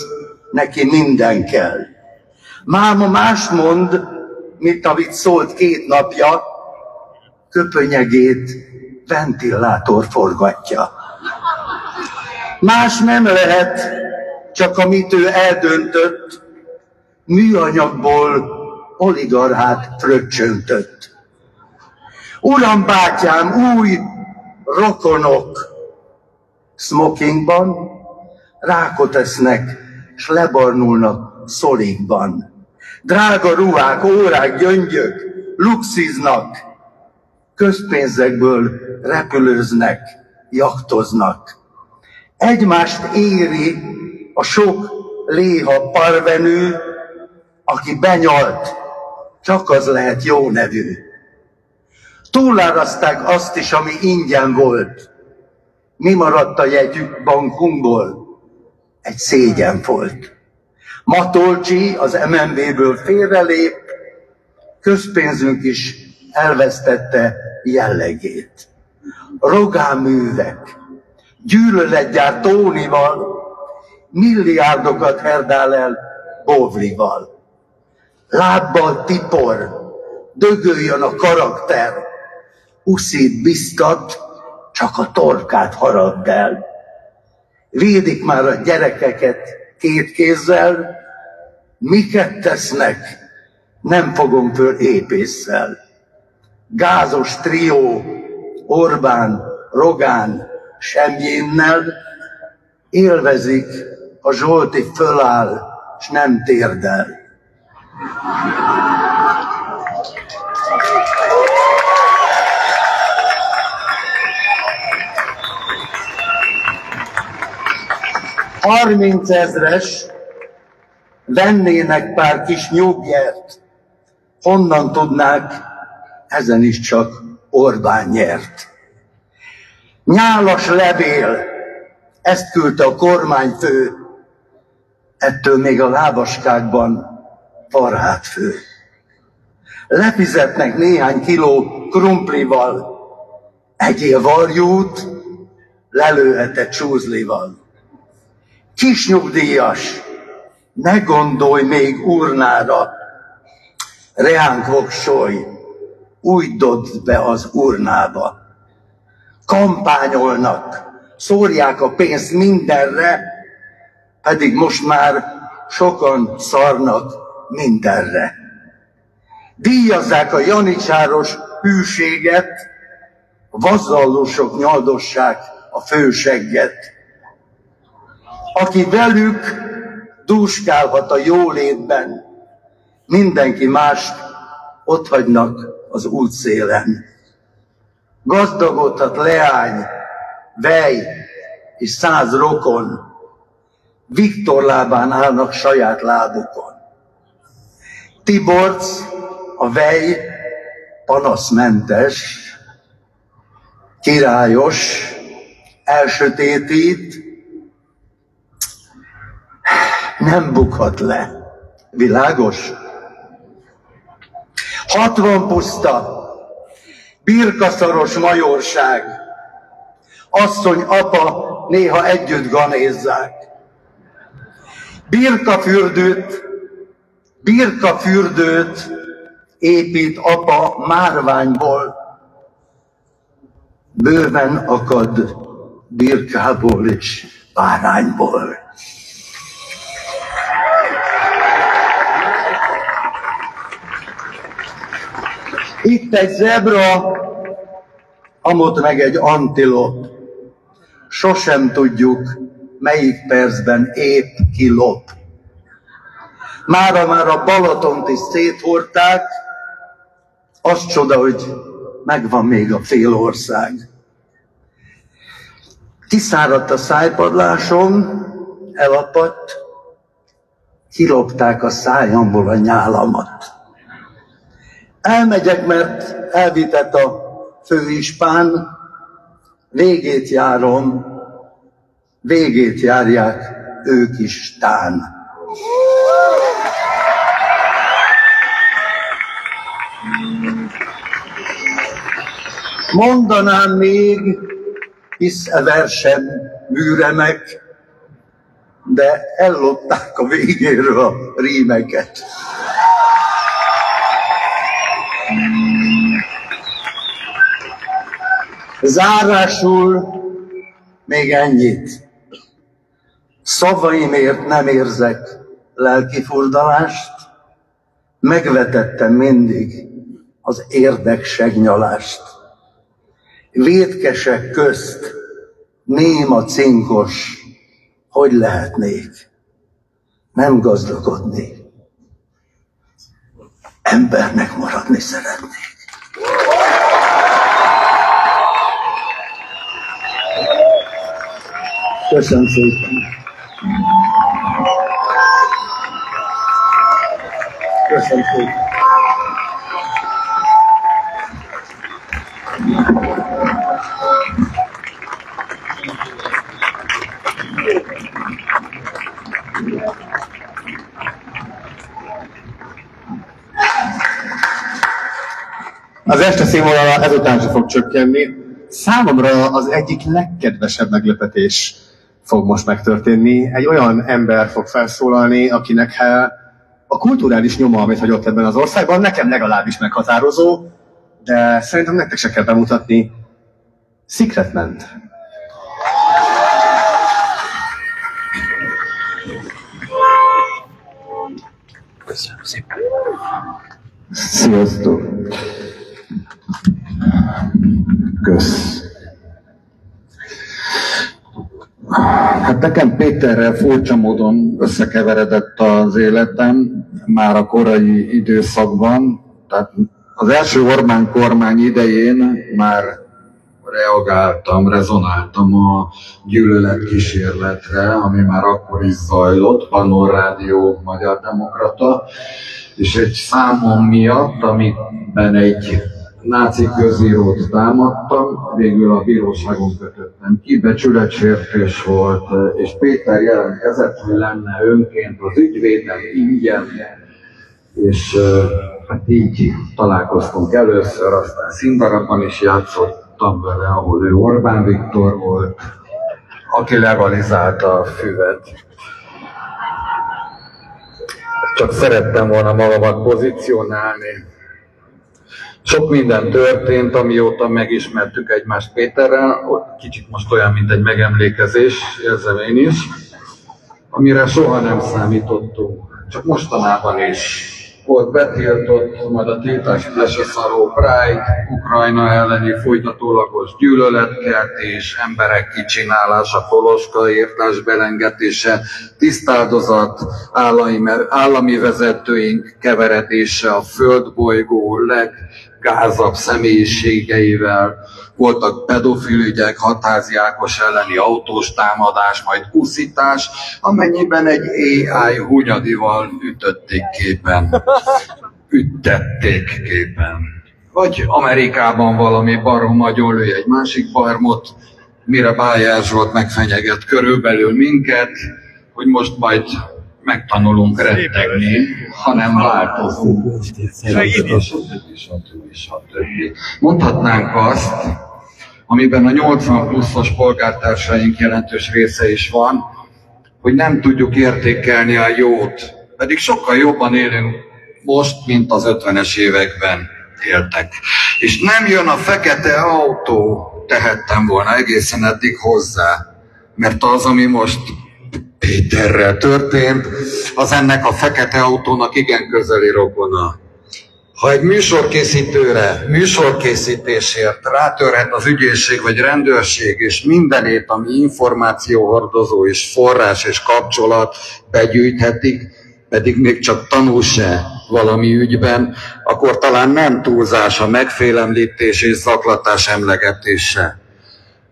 neki minden kell. Máma mást mond, mint amit szólt 2 napja, köpönyegét ventilátor forgatja. Más nem lehet, csak amit ő eldöntött, műanyagból oligarchát fröccsöntött. Uram, bátyám, új rokonok smokingban rákot esznek, s lebarnulnak szolikban. Drága ruhák, órák, gyöngyök luxiznak, közpénzekből repülőznek, jachtoznak. Egymást éri a sok léha parvenű, aki benyalt, csak az lehet jó nevű. Túláraszták azt is, ami ingyen volt. Mi maradt a jegyük bankunkból? Egy szégyen volt. Matolcsi az MNB-ből félrelép, közpénzünk is elvesztette jellegét. Rogán művek, gyűlöletgyár Tónival, milliárdokat herdál el Bovlival. Lábbal tipor, dögöljön a karakter, uszít biztat, csak a torkát haragd el. Védik már a gyerekeket 2 kézzel, miket tesznek, nem fogom föl épésszel. Gázos trió, Orbán, Rogán, Semjénnel élvezik, a Zsolti föláll, s nem térdel. $30 000 vennének pár kis nyugjert, honnan tudnák, ezen is csak Orbán nyert. Nyálas levél, ezt küldte a kormányfő, ettől még a lábaskákban Farhát fő. Lefizetnek néhány kiló krumplival, egyél varjút, lelőheted csúzlival. Kisnyugdíjas, ne gondolj még urnára, reánk voksolj, úgy dobd be az urnába. Kampányolnak, szórják a pénzt mindenre, pedig most már sokan szarnak mindenre. Díjazzák a janicsáros hűséget, vazallusok nyaldossák a fősegget. Aki velük dúskálhat a jólétben, mindenki mást otthagynak az útszélen. Gazdagodhat leány, vej és 100 rokon, Viktor lábán állnak saját lábukon. Tiborc, a vej panaszmentes, királyos, elsötétít, nem bukhat le. Világos? 60 puszta, birkaszaros majorság, asszony, apa néha együtt ganézzák. Birkafürdőt épít apa márványból, bőven akad birkából és bárányból. Itt egy zebra, amott meg egy antilop. Sosem tudjuk, melyik percben épp kilop. Mára már a Balatont is széthordták, az csoda, hogy megvan még a fél ország. Kiszáradt a szájpadlásom, elapadt, kilopták a szájamból a nyálamat. Elmegyek, mert elvitett a főispán, végét járom, végét járják ők is tán. Mondanám még, hisz e versen műremek, de ellopták a végéről a rímeket. Zárásul még ennyit. Szavaimért nem érzek lelkifurdalást, megvetettem mindig az érdeksegnalást. Vétkesek közt néma cinkos, hogy lehetnék nem gazdagodni, embernek maradni szeretnék. Köszönöm szépen. Köszönöm szépen. Az este színvonala ezután sem fog csökkenni. Számomra az egyik legkedvesebb meglepetés fog most megtörténni. Egy olyan ember fog felszólalni, akinek a kulturális nyoma, amit hagyott ebben az országban, nekem legalábbis meghatározó, de szerintem nektek se kell bemutatni. Secretment. Köszönöm szépen. Sziasztok. Kösz. Hát nekem Péterrel furcsa módon összekeveredett az életem már a korai időszakban. Tehát az első Orbán kormány idején már reagáltam, rezonáltam a gyűlöletkísérletre, ami már akkor is zajlott, Pannon Rádió Magyar Demokrata, és egy számom miatt, amiben egy náci közírót támadtam, végül a bíróságon kötöttem ki, becsületsértés volt, és Péter jelentkezett, hogy lenne önként az ügyvédem ingyen, és hát így találkoztunk először, aztán színdarabban is játszottam vele, ahol ő Orbán Viktor volt, aki legalizálta a füvet. Csak szerettem volna magamat pozícionálni. Sok minden történt, amióta megismertük egymást Péterrel, kicsit most olyan, mint egy megemlékezés, érzem én is, amire soha nem számítottunk, csak mostanában is. Volt betiltott, majd a tiltás leseszaró Pride, Ukrajna elleni folytatólagos gyűlöletkeltés, emberek kicsinálása, koloskaírtás belengetése, tisztáldozat, állami vezetőink keveredése a földbolygó leggázabb személyiségeivel, voltak pedofil ügyek, Hatházi Ákos elleni autós támadás, majd uszítás, amennyiben egy AI Hunyadival ütötték képen. Üttették képen. Vagy Amerikában valami barom agyonlő egy másik barmot, mire Bájár Zsolt megfenyeget körülbelül minket, hogy most majd megtanulunk rettegni, hanem változunk. Mondhatnánk azt, amiben a 80 pluszos polgártársaink jelentős része is van, hogy nem tudjuk értékelni a jót, pedig sokkal jobban élünk most, mint az 50-es években éltek. És nem jön a fekete autó, tehettem volna egészen eddig hozzá, mert az, ami most Péterrel történt, az ennek a fekete autónak igen közeli rokona. Ha egy műsorkészítőre, műsorkészítésért rátörhet az ügyészség vagy rendőrség, és mindenét, ami információhordozó és forrás és kapcsolat begyűjthetik, pedig még csak tanul se valami ügyben, akkor talán nem túlzás a megfélemlítés és zaklatás emlegetése.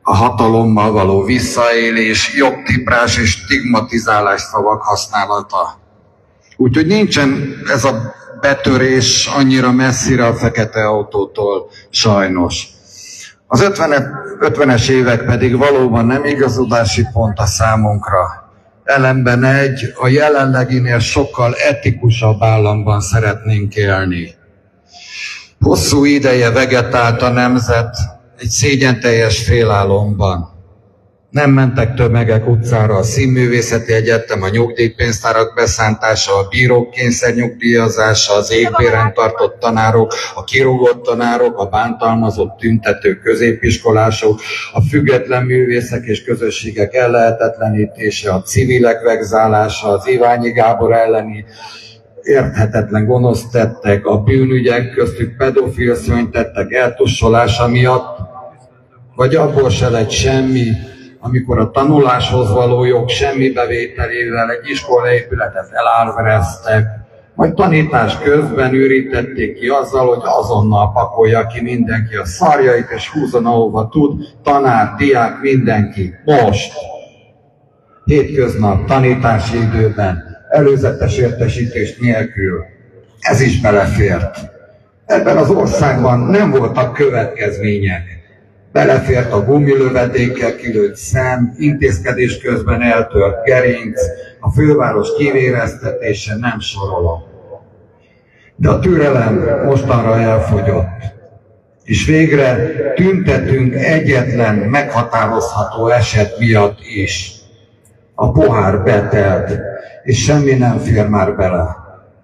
A hatalommal való visszaélés, jogtiprás és stigmatizálás szavak használata. Úgyhogy nincsen ez a betörés annyira messzire a fekete autótól, sajnos. Az 50-es évek pedig valóban nem igazodási pont a számunkra. Ellenben a jelenleginél sokkal etikusabb államban szeretnénk élni. Hosszú ideje vegetált a nemzet egy szégyenteljes félálomban. Nem mentek tömegek utcára, a Színművészeti Egyetem, a nyugdíjpénztárak beszántása, a bírók kényszernyugdíjazása, az égbéren tartott tanárok, a kirúgott tanárok, a bántalmazott tüntetők, középiskolások, a független művészek és közösségek ellehetetlenítése, a civilek vegzálása, az Iványi Gábor elleni érthetetlen gonosz tettek, a bűnügyek, köztük pedofil szörnytettek eltussolása miatt, vagy abból se lett semmi, amikor a tanuláshoz való jog semmi bevételével egy iskolaépületet elárvereztek, majd tanítás közben ürítették ki azzal, hogy azonnal pakolja ki mindenki a szarjait, és húzzon ahova tud, tanár, diák, mindenki. Most! Hétköznap, tanítási időben, előzetes értesítés nélkül. Ez is belefért. Ebben az országban nem voltak következmények. Belefért a gumilövedékkel kilőtt szem, intézkedés közben eltört gerinc, a főváros kivéreztetése, nem sorolom. De a türelem mostanra elfogyott. És végre tüntetünk egyetlen meghatározható eset miatt is. A pohár betelt, és semmi nem fér már bele.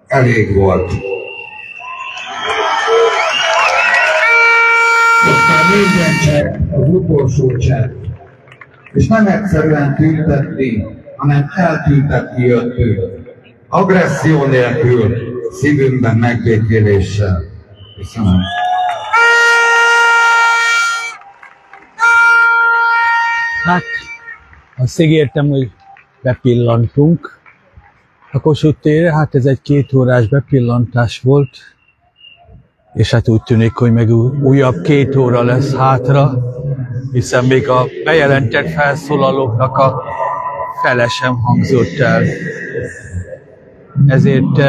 Elég volt. Most már minden csepp az utolsó csepp. És nem egyszerűen tüntetni, hanem eltüntetni jöttünk. Agresszió nélkül, szívünkben megbékéléssel. Köszönöm. Hát, azt ígértem, hogy bepillantunk a Kossuth térre, hát ez egy 2 órás bepillantás volt, és hát úgy tűnik, hogy meg újabb 2 óra lesz hátra, hiszen még a bejelentett felszólalóknak a fele sem hangzott el. Ezért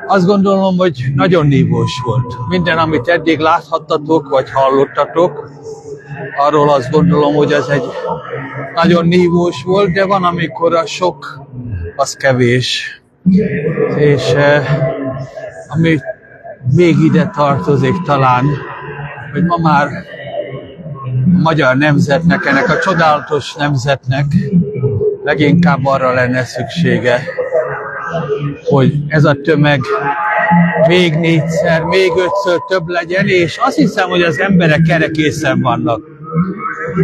azt gondolom, hogy nagyon nívós volt. Minden, amit eddig láthattatok, vagy hallottatok, arról azt gondolom, hogy ez egy nagyon nívós volt, de van, amikor a sok, az kevés. És ami még ide tartozik talán, hogy ma már a magyar nemzetnek, ennek a csodálatos nemzetnek leginkább arra lenne szüksége, hogy ez a tömeg még 4-szer, még 5-ször több legyen, és azt hiszem, hogy az emberek erre készen vannak.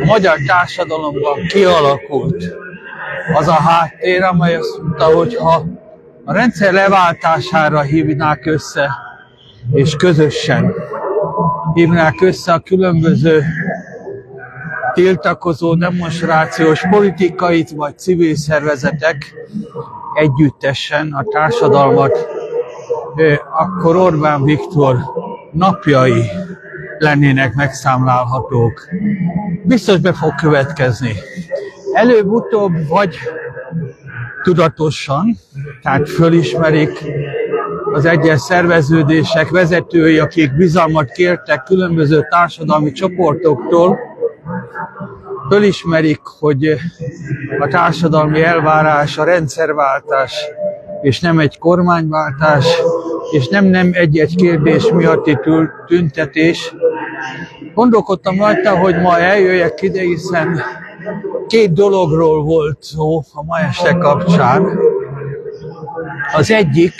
A magyar társadalomban kialakult az a háttér, amely azt mondta, hogy ha a rendszer leváltására hívnák össze, és közösen hívnák össze a különböző tiltakozó, demonstrációs, politikait vagy civil szervezetek együttesen a társadalmat, akkor Orbán Viktor napjai lennének megszámlálhatók. Biztos be fog következni. Előbb-utóbb vagy tudatosan, tehát fölismerik az egyes szerveződések vezetői, akik bizalmat kértek különböző társadalmi csoportoktól, fölismerik, hogy a társadalmi elvárás a rendszerváltás, és nem egy kormányváltás, és nem egy-egy kérdés miatti tüntetés. Gondolkodtam rajta, hogy ma eljöjjek ide, hiszen 2 dologról volt szó a ma este kapcsán. Az egyik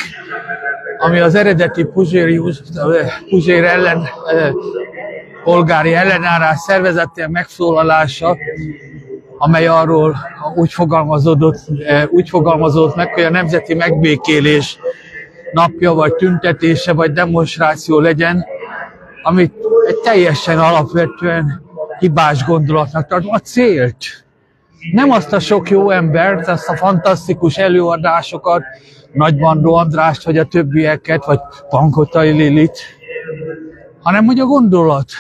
ami az eredeti Puzsér ellen, polgári ellenállás szervezetén megszólalása, amely arról úgy fogalmazódott meg, hogy a nemzeti megbékélés napja, vagy tüntetése, vagy demonstráció legyen, amit egy teljesen alapvetően hibás gondolatnak tartom. A célt. Nem azt a sok jó embert, azt a fantasztikus előadásokat, Nagybandó Andrást, vagy a többieket, vagy Pankotai Lilit, hanem hogy a gondolat,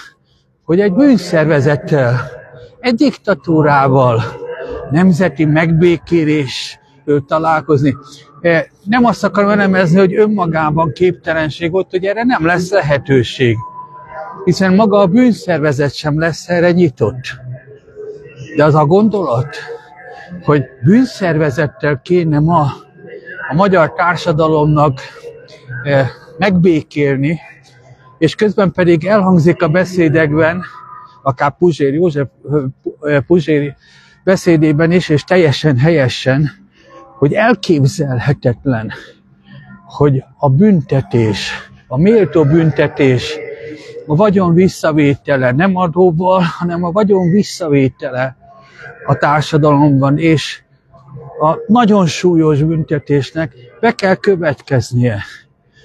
hogy egy bűnszervezettel, egy diktatúrával, nemzeti megbékélésről találkozni. Nem azt akarom elemezni, hogy önmagában képtelenség ott, hogy erre nem lesz lehetőség. Hiszen maga a bűnszervezet sem lesz erre nyitott. De az a gondolat, hogy bűnszervezettel kéne ma a magyar társadalomnak megbékélni, és közben pedig elhangzik a beszédekben, akár Puzséri beszédében is, és teljesen helyesen, hogy elképzelhetetlen, hogy a büntetés, a méltó büntetés, a vagyon visszavétele, nem adóval, hanem a vagyon visszavétele a társadalomban, és a nagyon súlyos büntetésnek be kell következnie.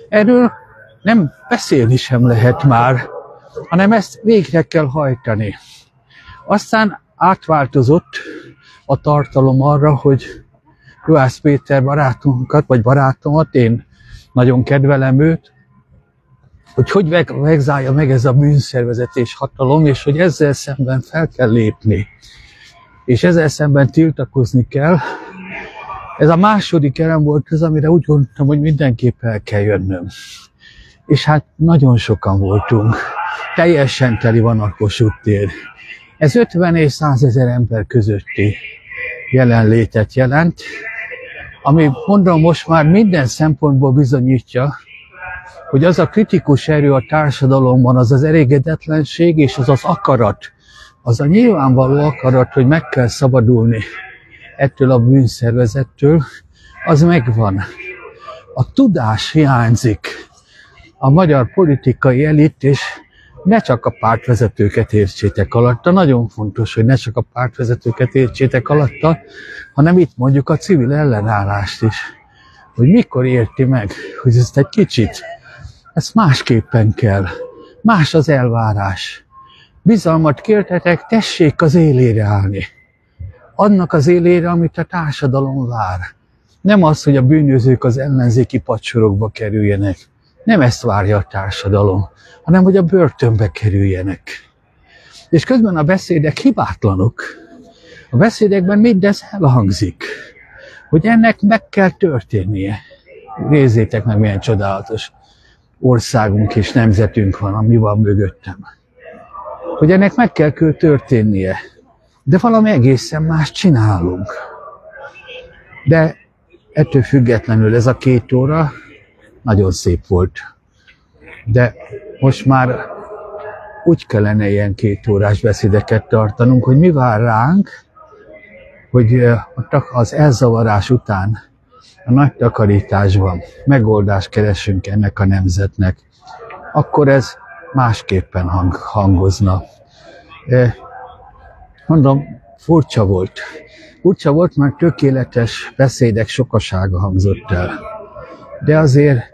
Erről nem beszélni sem lehet már, hanem ezt végre kell hajtani. Aztán átváltozott a tartalom arra, hogy Juhász Péter barátunkat, vagy barátomat, én nagyon kedvelem őt, hogy vegzálja meg ez a bűnszervezetés hatalom, és hogy ezzel szemben fel kell lépni. És ezzel szemben tiltakozni kell. Ez a második elem volt az, amire úgy gondoltam, hogy mindenképp el kell jönnöm. És hát nagyon sokan voltunk. Teljesen teli van a Kossuth tér. Ez 50 és 100 000 ember közötti jelenlétet jelent, ami mondom most már minden szempontból bizonyítja, hogy az a kritikus erő a társadalomban, az az elégedetlenség és az az akarat, az a nyilvánvaló akarat, hogy meg kell szabadulni ettől a bűnszervezettől, az megvan. A tudás hiányzik. A magyar politikai elit, és ne csak a pártvezetőket értsétek alatta, nagyon fontos, hogy ne csak a pártvezetőket értsétek alatta, hanem itt mondjuk a civil ellenállást is. Hogy mikor érti meg, hogy ezt egy kicsit, ezt másképpen kell. Más az elvárás. Bizalmat kértetek, tessék az élére állni. Annak az élére, amit a társadalom vár. Nem az, hogy a bűnözők az ellenzéki padsorokba kerüljenek. Nem ezt várja a társadalom, hanem hogy a börtönbe kerüljenek. És közben a beszédek hibátlanok. A beszédekben mindez elhangzik, hogy ennek meg kell történnie. Nézzétek meg, milyen csodálatos országunk és nemzetünk van, ami van mögöttem. Hogy ennek meg kell történnie, de valami egészen más csinálunk. De ettől függetlenül ez a 2 óra nagyon szép volt. De most már úgy kellene ilyen 2 órás beszédeket tartanunk, hogy mi vár ránk, hogy az elzavarás után a nagy takarításban megoldást keresünk ennek a nemzetnek, akkor ez másképpen hangozna. Mondom, furcsa volt. Furcsa volt, mert tökéletes beszédek sokasága hangzott el. De azért,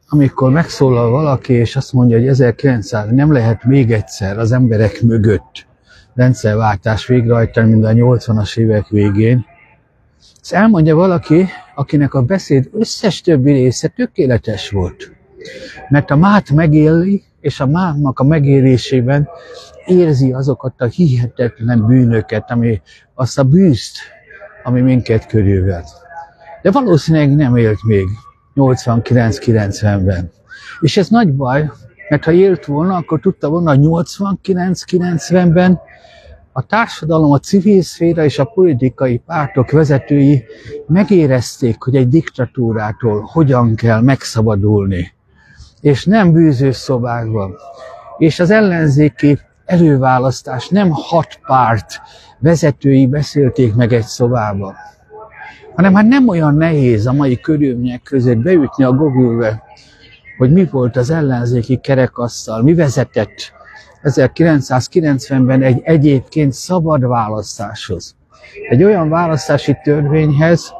amikor megszólal valaki, és azt mondja, hogy 1900 nem lehet még egyszer az emberek mögött rendszerváltás végrehajtani, mint a 80-as évek végén, ezt elmondja valaki, akinek a beszéd összes többi része tökéletes volt. Mert a mát megéli, és a mátnak a megélésében érzi azokat a hihetetlen bűnöket, azt a bűzt, ami minket körülvett. De valószínűleg nem élt még 89-90-ben. És ez nagy baj, mert ha élt volna, akkor tudta volna, hogy 89-90-ben a társadalom, a civil szféra és a politikai pártok vezetői megérezték, hogy egy diktatúrától hogyan kell megszabadulni. És nem bűzős szobákban. És az ellenzéki előválasztás nem 6 párt vezetői beszélték meg egy szobában, hanem hát nem olyan nehéz a mai körülmények között beütni a Google-be, hogy mi volt az ellenzéki kerekasztal, mi vezetett 1990-ben egy egyébként szabad választáshoz. Egy olyan választási törvényhez,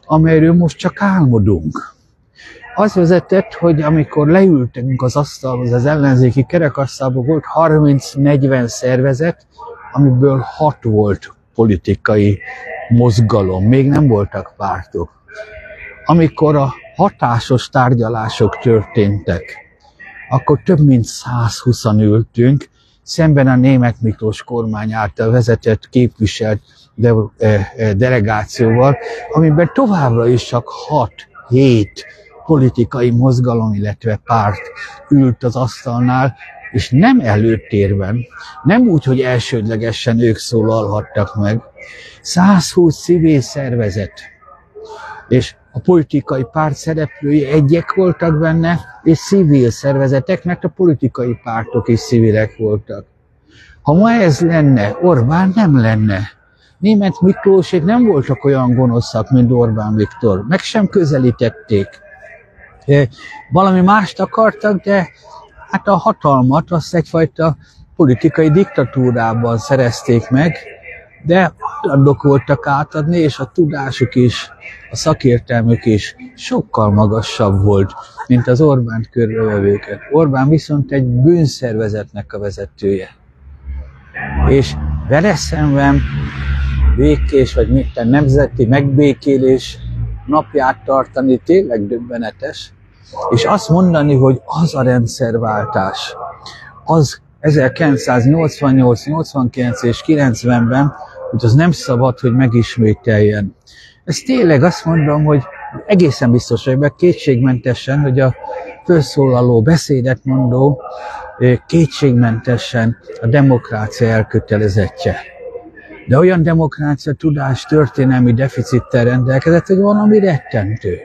amelyről most csak álmodunk. Az vezetett, hogy amikor leültünk az asztalhoz, az ellenzéki kerekasztalban volt 30-40 szervezet, amiből 6 volt politikai mozgalom, még nem voltak pártok. Amikor a hatásos tárgyalások történtek, akkor több mint 120-an ültünk, szemben a Németh Miklós kormány által vezetett, képviselt delegációval, amiben továbbra is csak 6-7 politikai mozgalom, illetve párt ült az asztalnál, és nem előtérben, nem úgy, hogy elsődlegesen ők szólalhattak meg. 120 civil szervezet, és a politikai párt szereplői egyek voltak benne, és civil szervezetek, mert a politikai pártok is civilek voltak. Ha ma ez lenne, Orbán nem lenne. Németh Miklósék nem voltak olyan gonoszak, mint Orbán Viktor. Meg sem közelítették. Valami mást akartak, de hát a hatalmat azt egyfajta politikai diktatúrában szerezték meg, de hajlandók voltak átadni, és a tudásuk is, a szakértelmük is sokkal magasabb volt, mint az Orbánt körülvevőket. Orbán viszont egy bűnszervezetnek a vezetője. És vele szemben békés, vagy minden nemzeti megbékélés napját tartani tényleg döbbenetes, és azt mondani, hogy az a rendszerváltás, az 1988, 89 és 90-ben, hogy az nem szabad, hogy megismételjen. Ez tényleg azt mondom, hogy egészen biztos vagyok, kétségmentesen, hogy a felszólaló beszédet mondó kétségmentesen a demokrácia elkötelezettje. De olyan demokrácia tudás történelmi deficittel rendelkezett, hogy valami rettentő.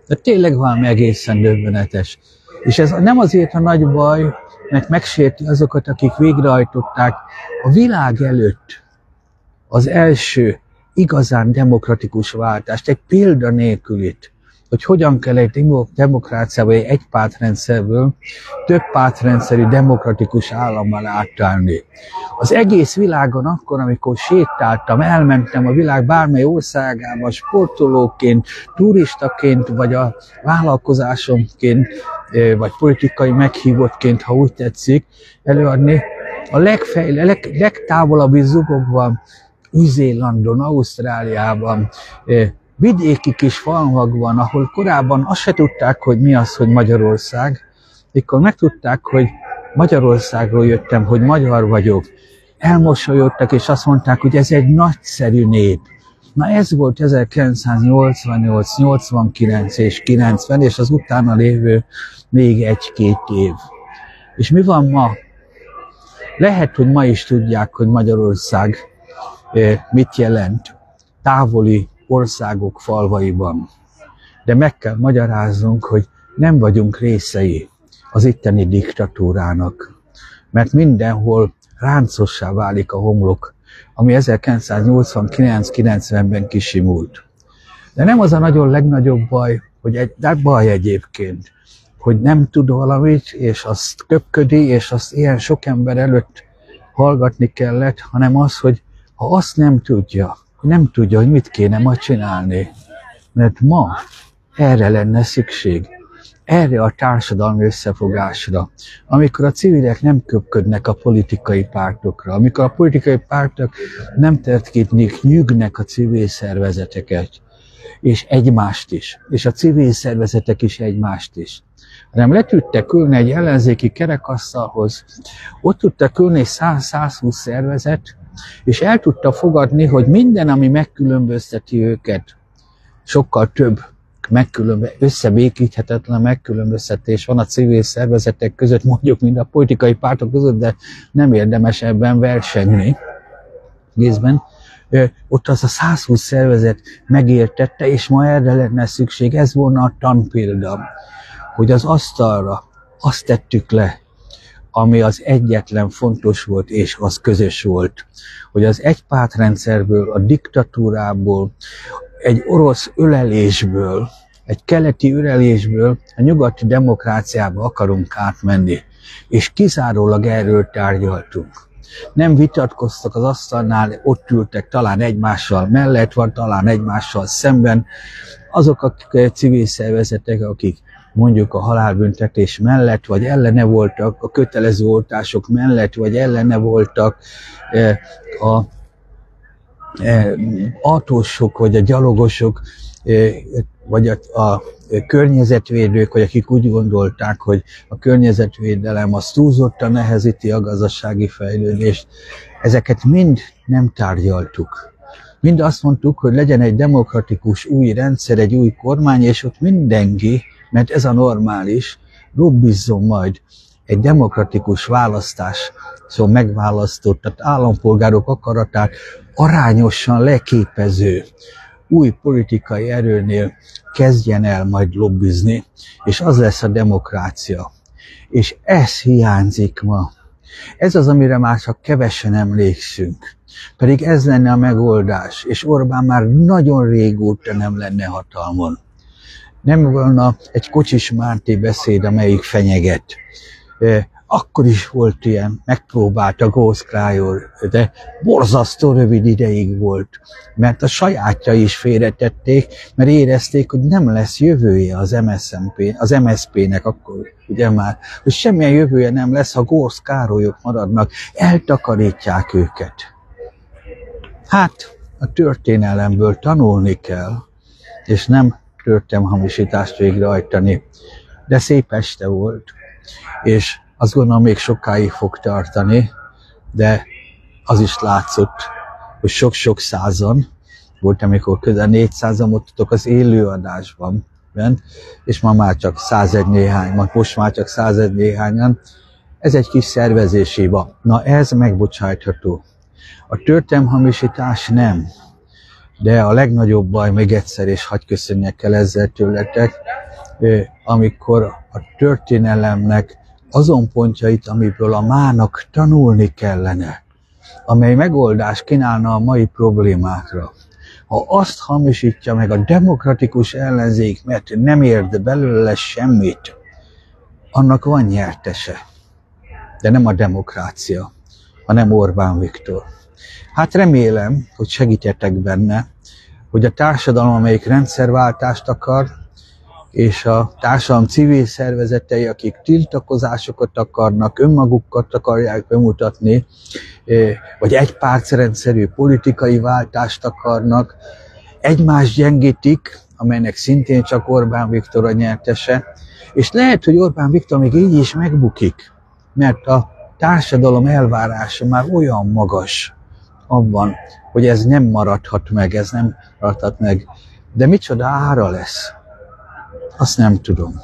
De tényleg valami egészen döbbenetes. És ez nem azért a nagy baj, mert megsérti azokat, akik végrehajtották a világ előtt az első igazán demokratikus váltást, egy példa nélkülit, hogy hogyan kell egy demokráciába, egy egypártrendszerből több pártrendszerű demokratikus állammal átállni. Az egész világon akkor, amikor sétáltam, elmentem a világ bármely országában, sportolóként, turistaként, vagy a vállalkozásomként, vagy politikai meghívottként, ha úgy tetszik, előadni, a legtávolabbi zugokban, Új-Zélandon, Ausztráliában, vidéki kis falvakban, ahol korábban azt se tudták, hogy mi az, hogy Magyarország, mikor megtudták, hogy Magyarországról jöttem, hogy magyar vagyok, elmosolyodtak, és azt mondták, hogy ez egy nagyszerű nép. Na ez volt 1988, 89 és 90, és az utána lévő még 1-2 év. És mi van ma? Lehet, hogy ma is tudják, hogy Magyarország mit jelent távoli országok falvaiban. De meg kell magyaráznunk, hogy nem vagyunk részei az itteni diktatúrának. Mert mindenhol ráncossá válik a homlok, ami 1989-90-ben kisimult. De nem az a nagyon legnagyobb baj, de baj egyébként, hogy nem tud valamit, és azt köpködi, és azt ilyen sok ember előtt hallgatni kellett, hanem az, hogy ha azt nem tudja, hogy mit kéne ma csinálni. Mert ma erre lenne szükség. Erre a társadalmi összefogásra. Amikor a civilek nem köpködnek a politikai pártokra. Amikor a politikai pártok nem tertkítnik, nyűgnek a civil szervezeteket. És egymást is. És a civil szervezetek is egymást is. Hanem le tudtak ülni egy ellenzéki kerekasztalhoz. Ott tudtak ülni 100-120 szervezet, és el tudta fogadni, hogy minden, ami megkülönbözteti őket, sokkal több összebékíthetetlen megkülönböztetés van a civil szervezetek között, mondjuk, mint a politikai pártok között, de nem érdemes ebben versengni. Részben ott az a 120 szervezet megértette, és ma erre lenne szükség. Ez volna a tanpélda, hogy az asztalra azt tettük le, ami az egyetlen fontos volt, és az közös volt, hogy az egypártrendszerből, a diktatúrából, egy orosz ölelésből, egy keleti ölelésből a nyugati demokráciába akarunk átmenni, és kizárólag erről tárgyaltunk. Nem vitatkoztak az asztalnál, ott ültek talán egymással mellett, vagy talán egymással szemben. Azok a civil szervezetek, akik mondjuk a halálbüntetés mellett, vagy ellene voltak, a kötelező oltások mellett, vagy ellene voltak, a autósok, vagy a gyalogosok, vagy a környezetvédők, vagy akik úgy gondolták, hogy a környezetvédelem az túlzottan nehezíti a gazdasági fejlődést. Ezeket mind nem tárgyaltuk. Mind azt mondtuk, hogy legyen egy demokratikus új rendszer, egy új kormány, és ott mindenki, mert ez a normális, lobbizzon majd egy demokratikus választás, szóval megválasztott, tehát állampolgárok akaratát arányosan leképező új politikai erőnél kezdjen el majd lobbizni, és az lesz a demokrácia. És ez hiányzik ma. Ez az, amire már csak kevesen emlékszünk. Pedig ez lenne a megoldás, és Orbán már nagyon régóta nem lenne hatalmon. Nem volna egy Kocsis Márti beszéd, amelyik fenyeget. Akkor is volt ilyen, megpróbálta Gósz Krájor, de borzasztó rövid ideig volt, mert a sajátja is félretették, mert érezték, hogy nem lesz jövője az MSZP-nek akkor, ugye már, hogy semmilyen jövője nem lesz, ha Gósz Károlyok maradnak, eltakarítják őket. Hát, a történelemből tanulni kell, és nem történelmhamisítást végrehajtani, de szép este volt, és azt gondolom, még sokáig fog tartani, de az is látszott, hogy sok-sok százan, volt, amikor közel 400-an voltatok az élőadásban, és ma már csak 101 néhány, most már csak 101 néhányan. Ez egy kis szervezési hiba. Na ez megbocsájtható. A történelmhamisítás nem, de a legnagyobb baj, még egyszer, és hadd köszönjek el ezzel tőletek, amikor a történelemnek azon pontjait, amiből a mának tanulni kellene, amely megoldást kínálna a mai problémákra. Ha azt hamisítja meg a demokratikus ellenzék, mert nem érde belőle semmit, annak van nyertese. De nem a demokrácia, hanem Orbán Viktor. Hát remélem, hogy segítetek benne, hogy a társadalom, amelyik rendszerváltást akar, és a társadalom civil szervezetei, akik tiltakozásokat akarnak, önmagukat akarják bemutatni, vagy egypártrendszerű politikai váltást akarnak, egymást gyengítik, amelynek szintén csak Orbán Viktor a nyertese, és lehet, hogy Orbán Viktor még így is megbukik, mert a társadalom elvárása már olyan magas abban, hogy ez nem maradhat meg, de micsoda ára lesz. Azt nem tudom.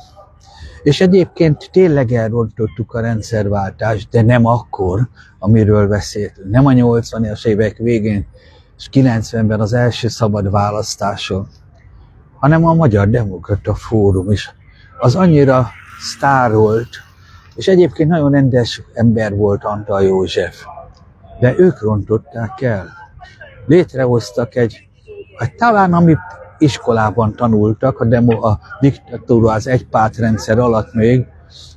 És egyébként tényleg elrontottuk a rendszerváltást, de nem akkor, amiről beszéltünk. Nem a 80-as évek végén és 90-ben az első szabad választáson, hanem a Magyar Demokrata Fórum is. Az annyira sztár volt, és egyébként nagyon rendes ember volt Antal József. De ők rontották el. Létrehoztak talán amit iskolában tanultak, a diktatúra, az egypártrendszer alatt még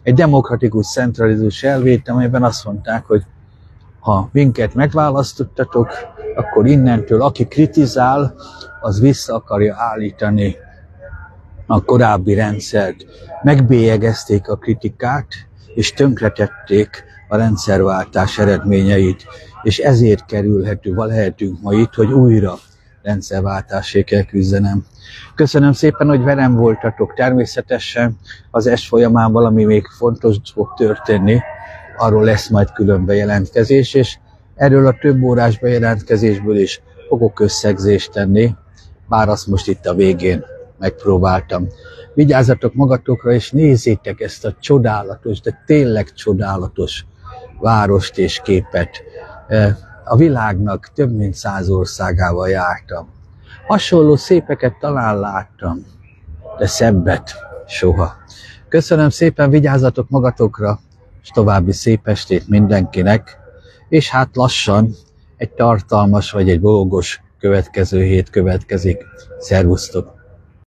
egy demokratikus centralizmus elvét, amelyben azt mondták, hogy ha minket megválasztottatok, akkor innentől aki kritizál, az vissza akarja állítani a korábbi rendszert. Megbélyegezték a kritikát, és tönkretették a rendszerváltás eredményeit, és ezért lehetünk ma itt, hogy újra rendszerváltásért kell küzdenem. Köszönöm szépen, hogy velem voltatok. Természetesen az est folyamán valami még fontos fog történni, arról lesz majd külön bejelentkezés, és erről a több órás bejelentkezésből is fogok összegzést tenni, bár azt most itt a végén megpróbáltam. Vigyázzatok magatokra, és nézzétek ezt a csodálatos, de tényleg csodálatos várost és képet. A világnak több mint 100 országával jártam. Hasonló szépeket talán láttam, de szebbet soha. Köszönöm szépen, vigyázzatok magatokra, és további szép estét mindenkinek, és hát lassan egy tartalmas vagy egy bolgos következő hét következik. Szervusztok!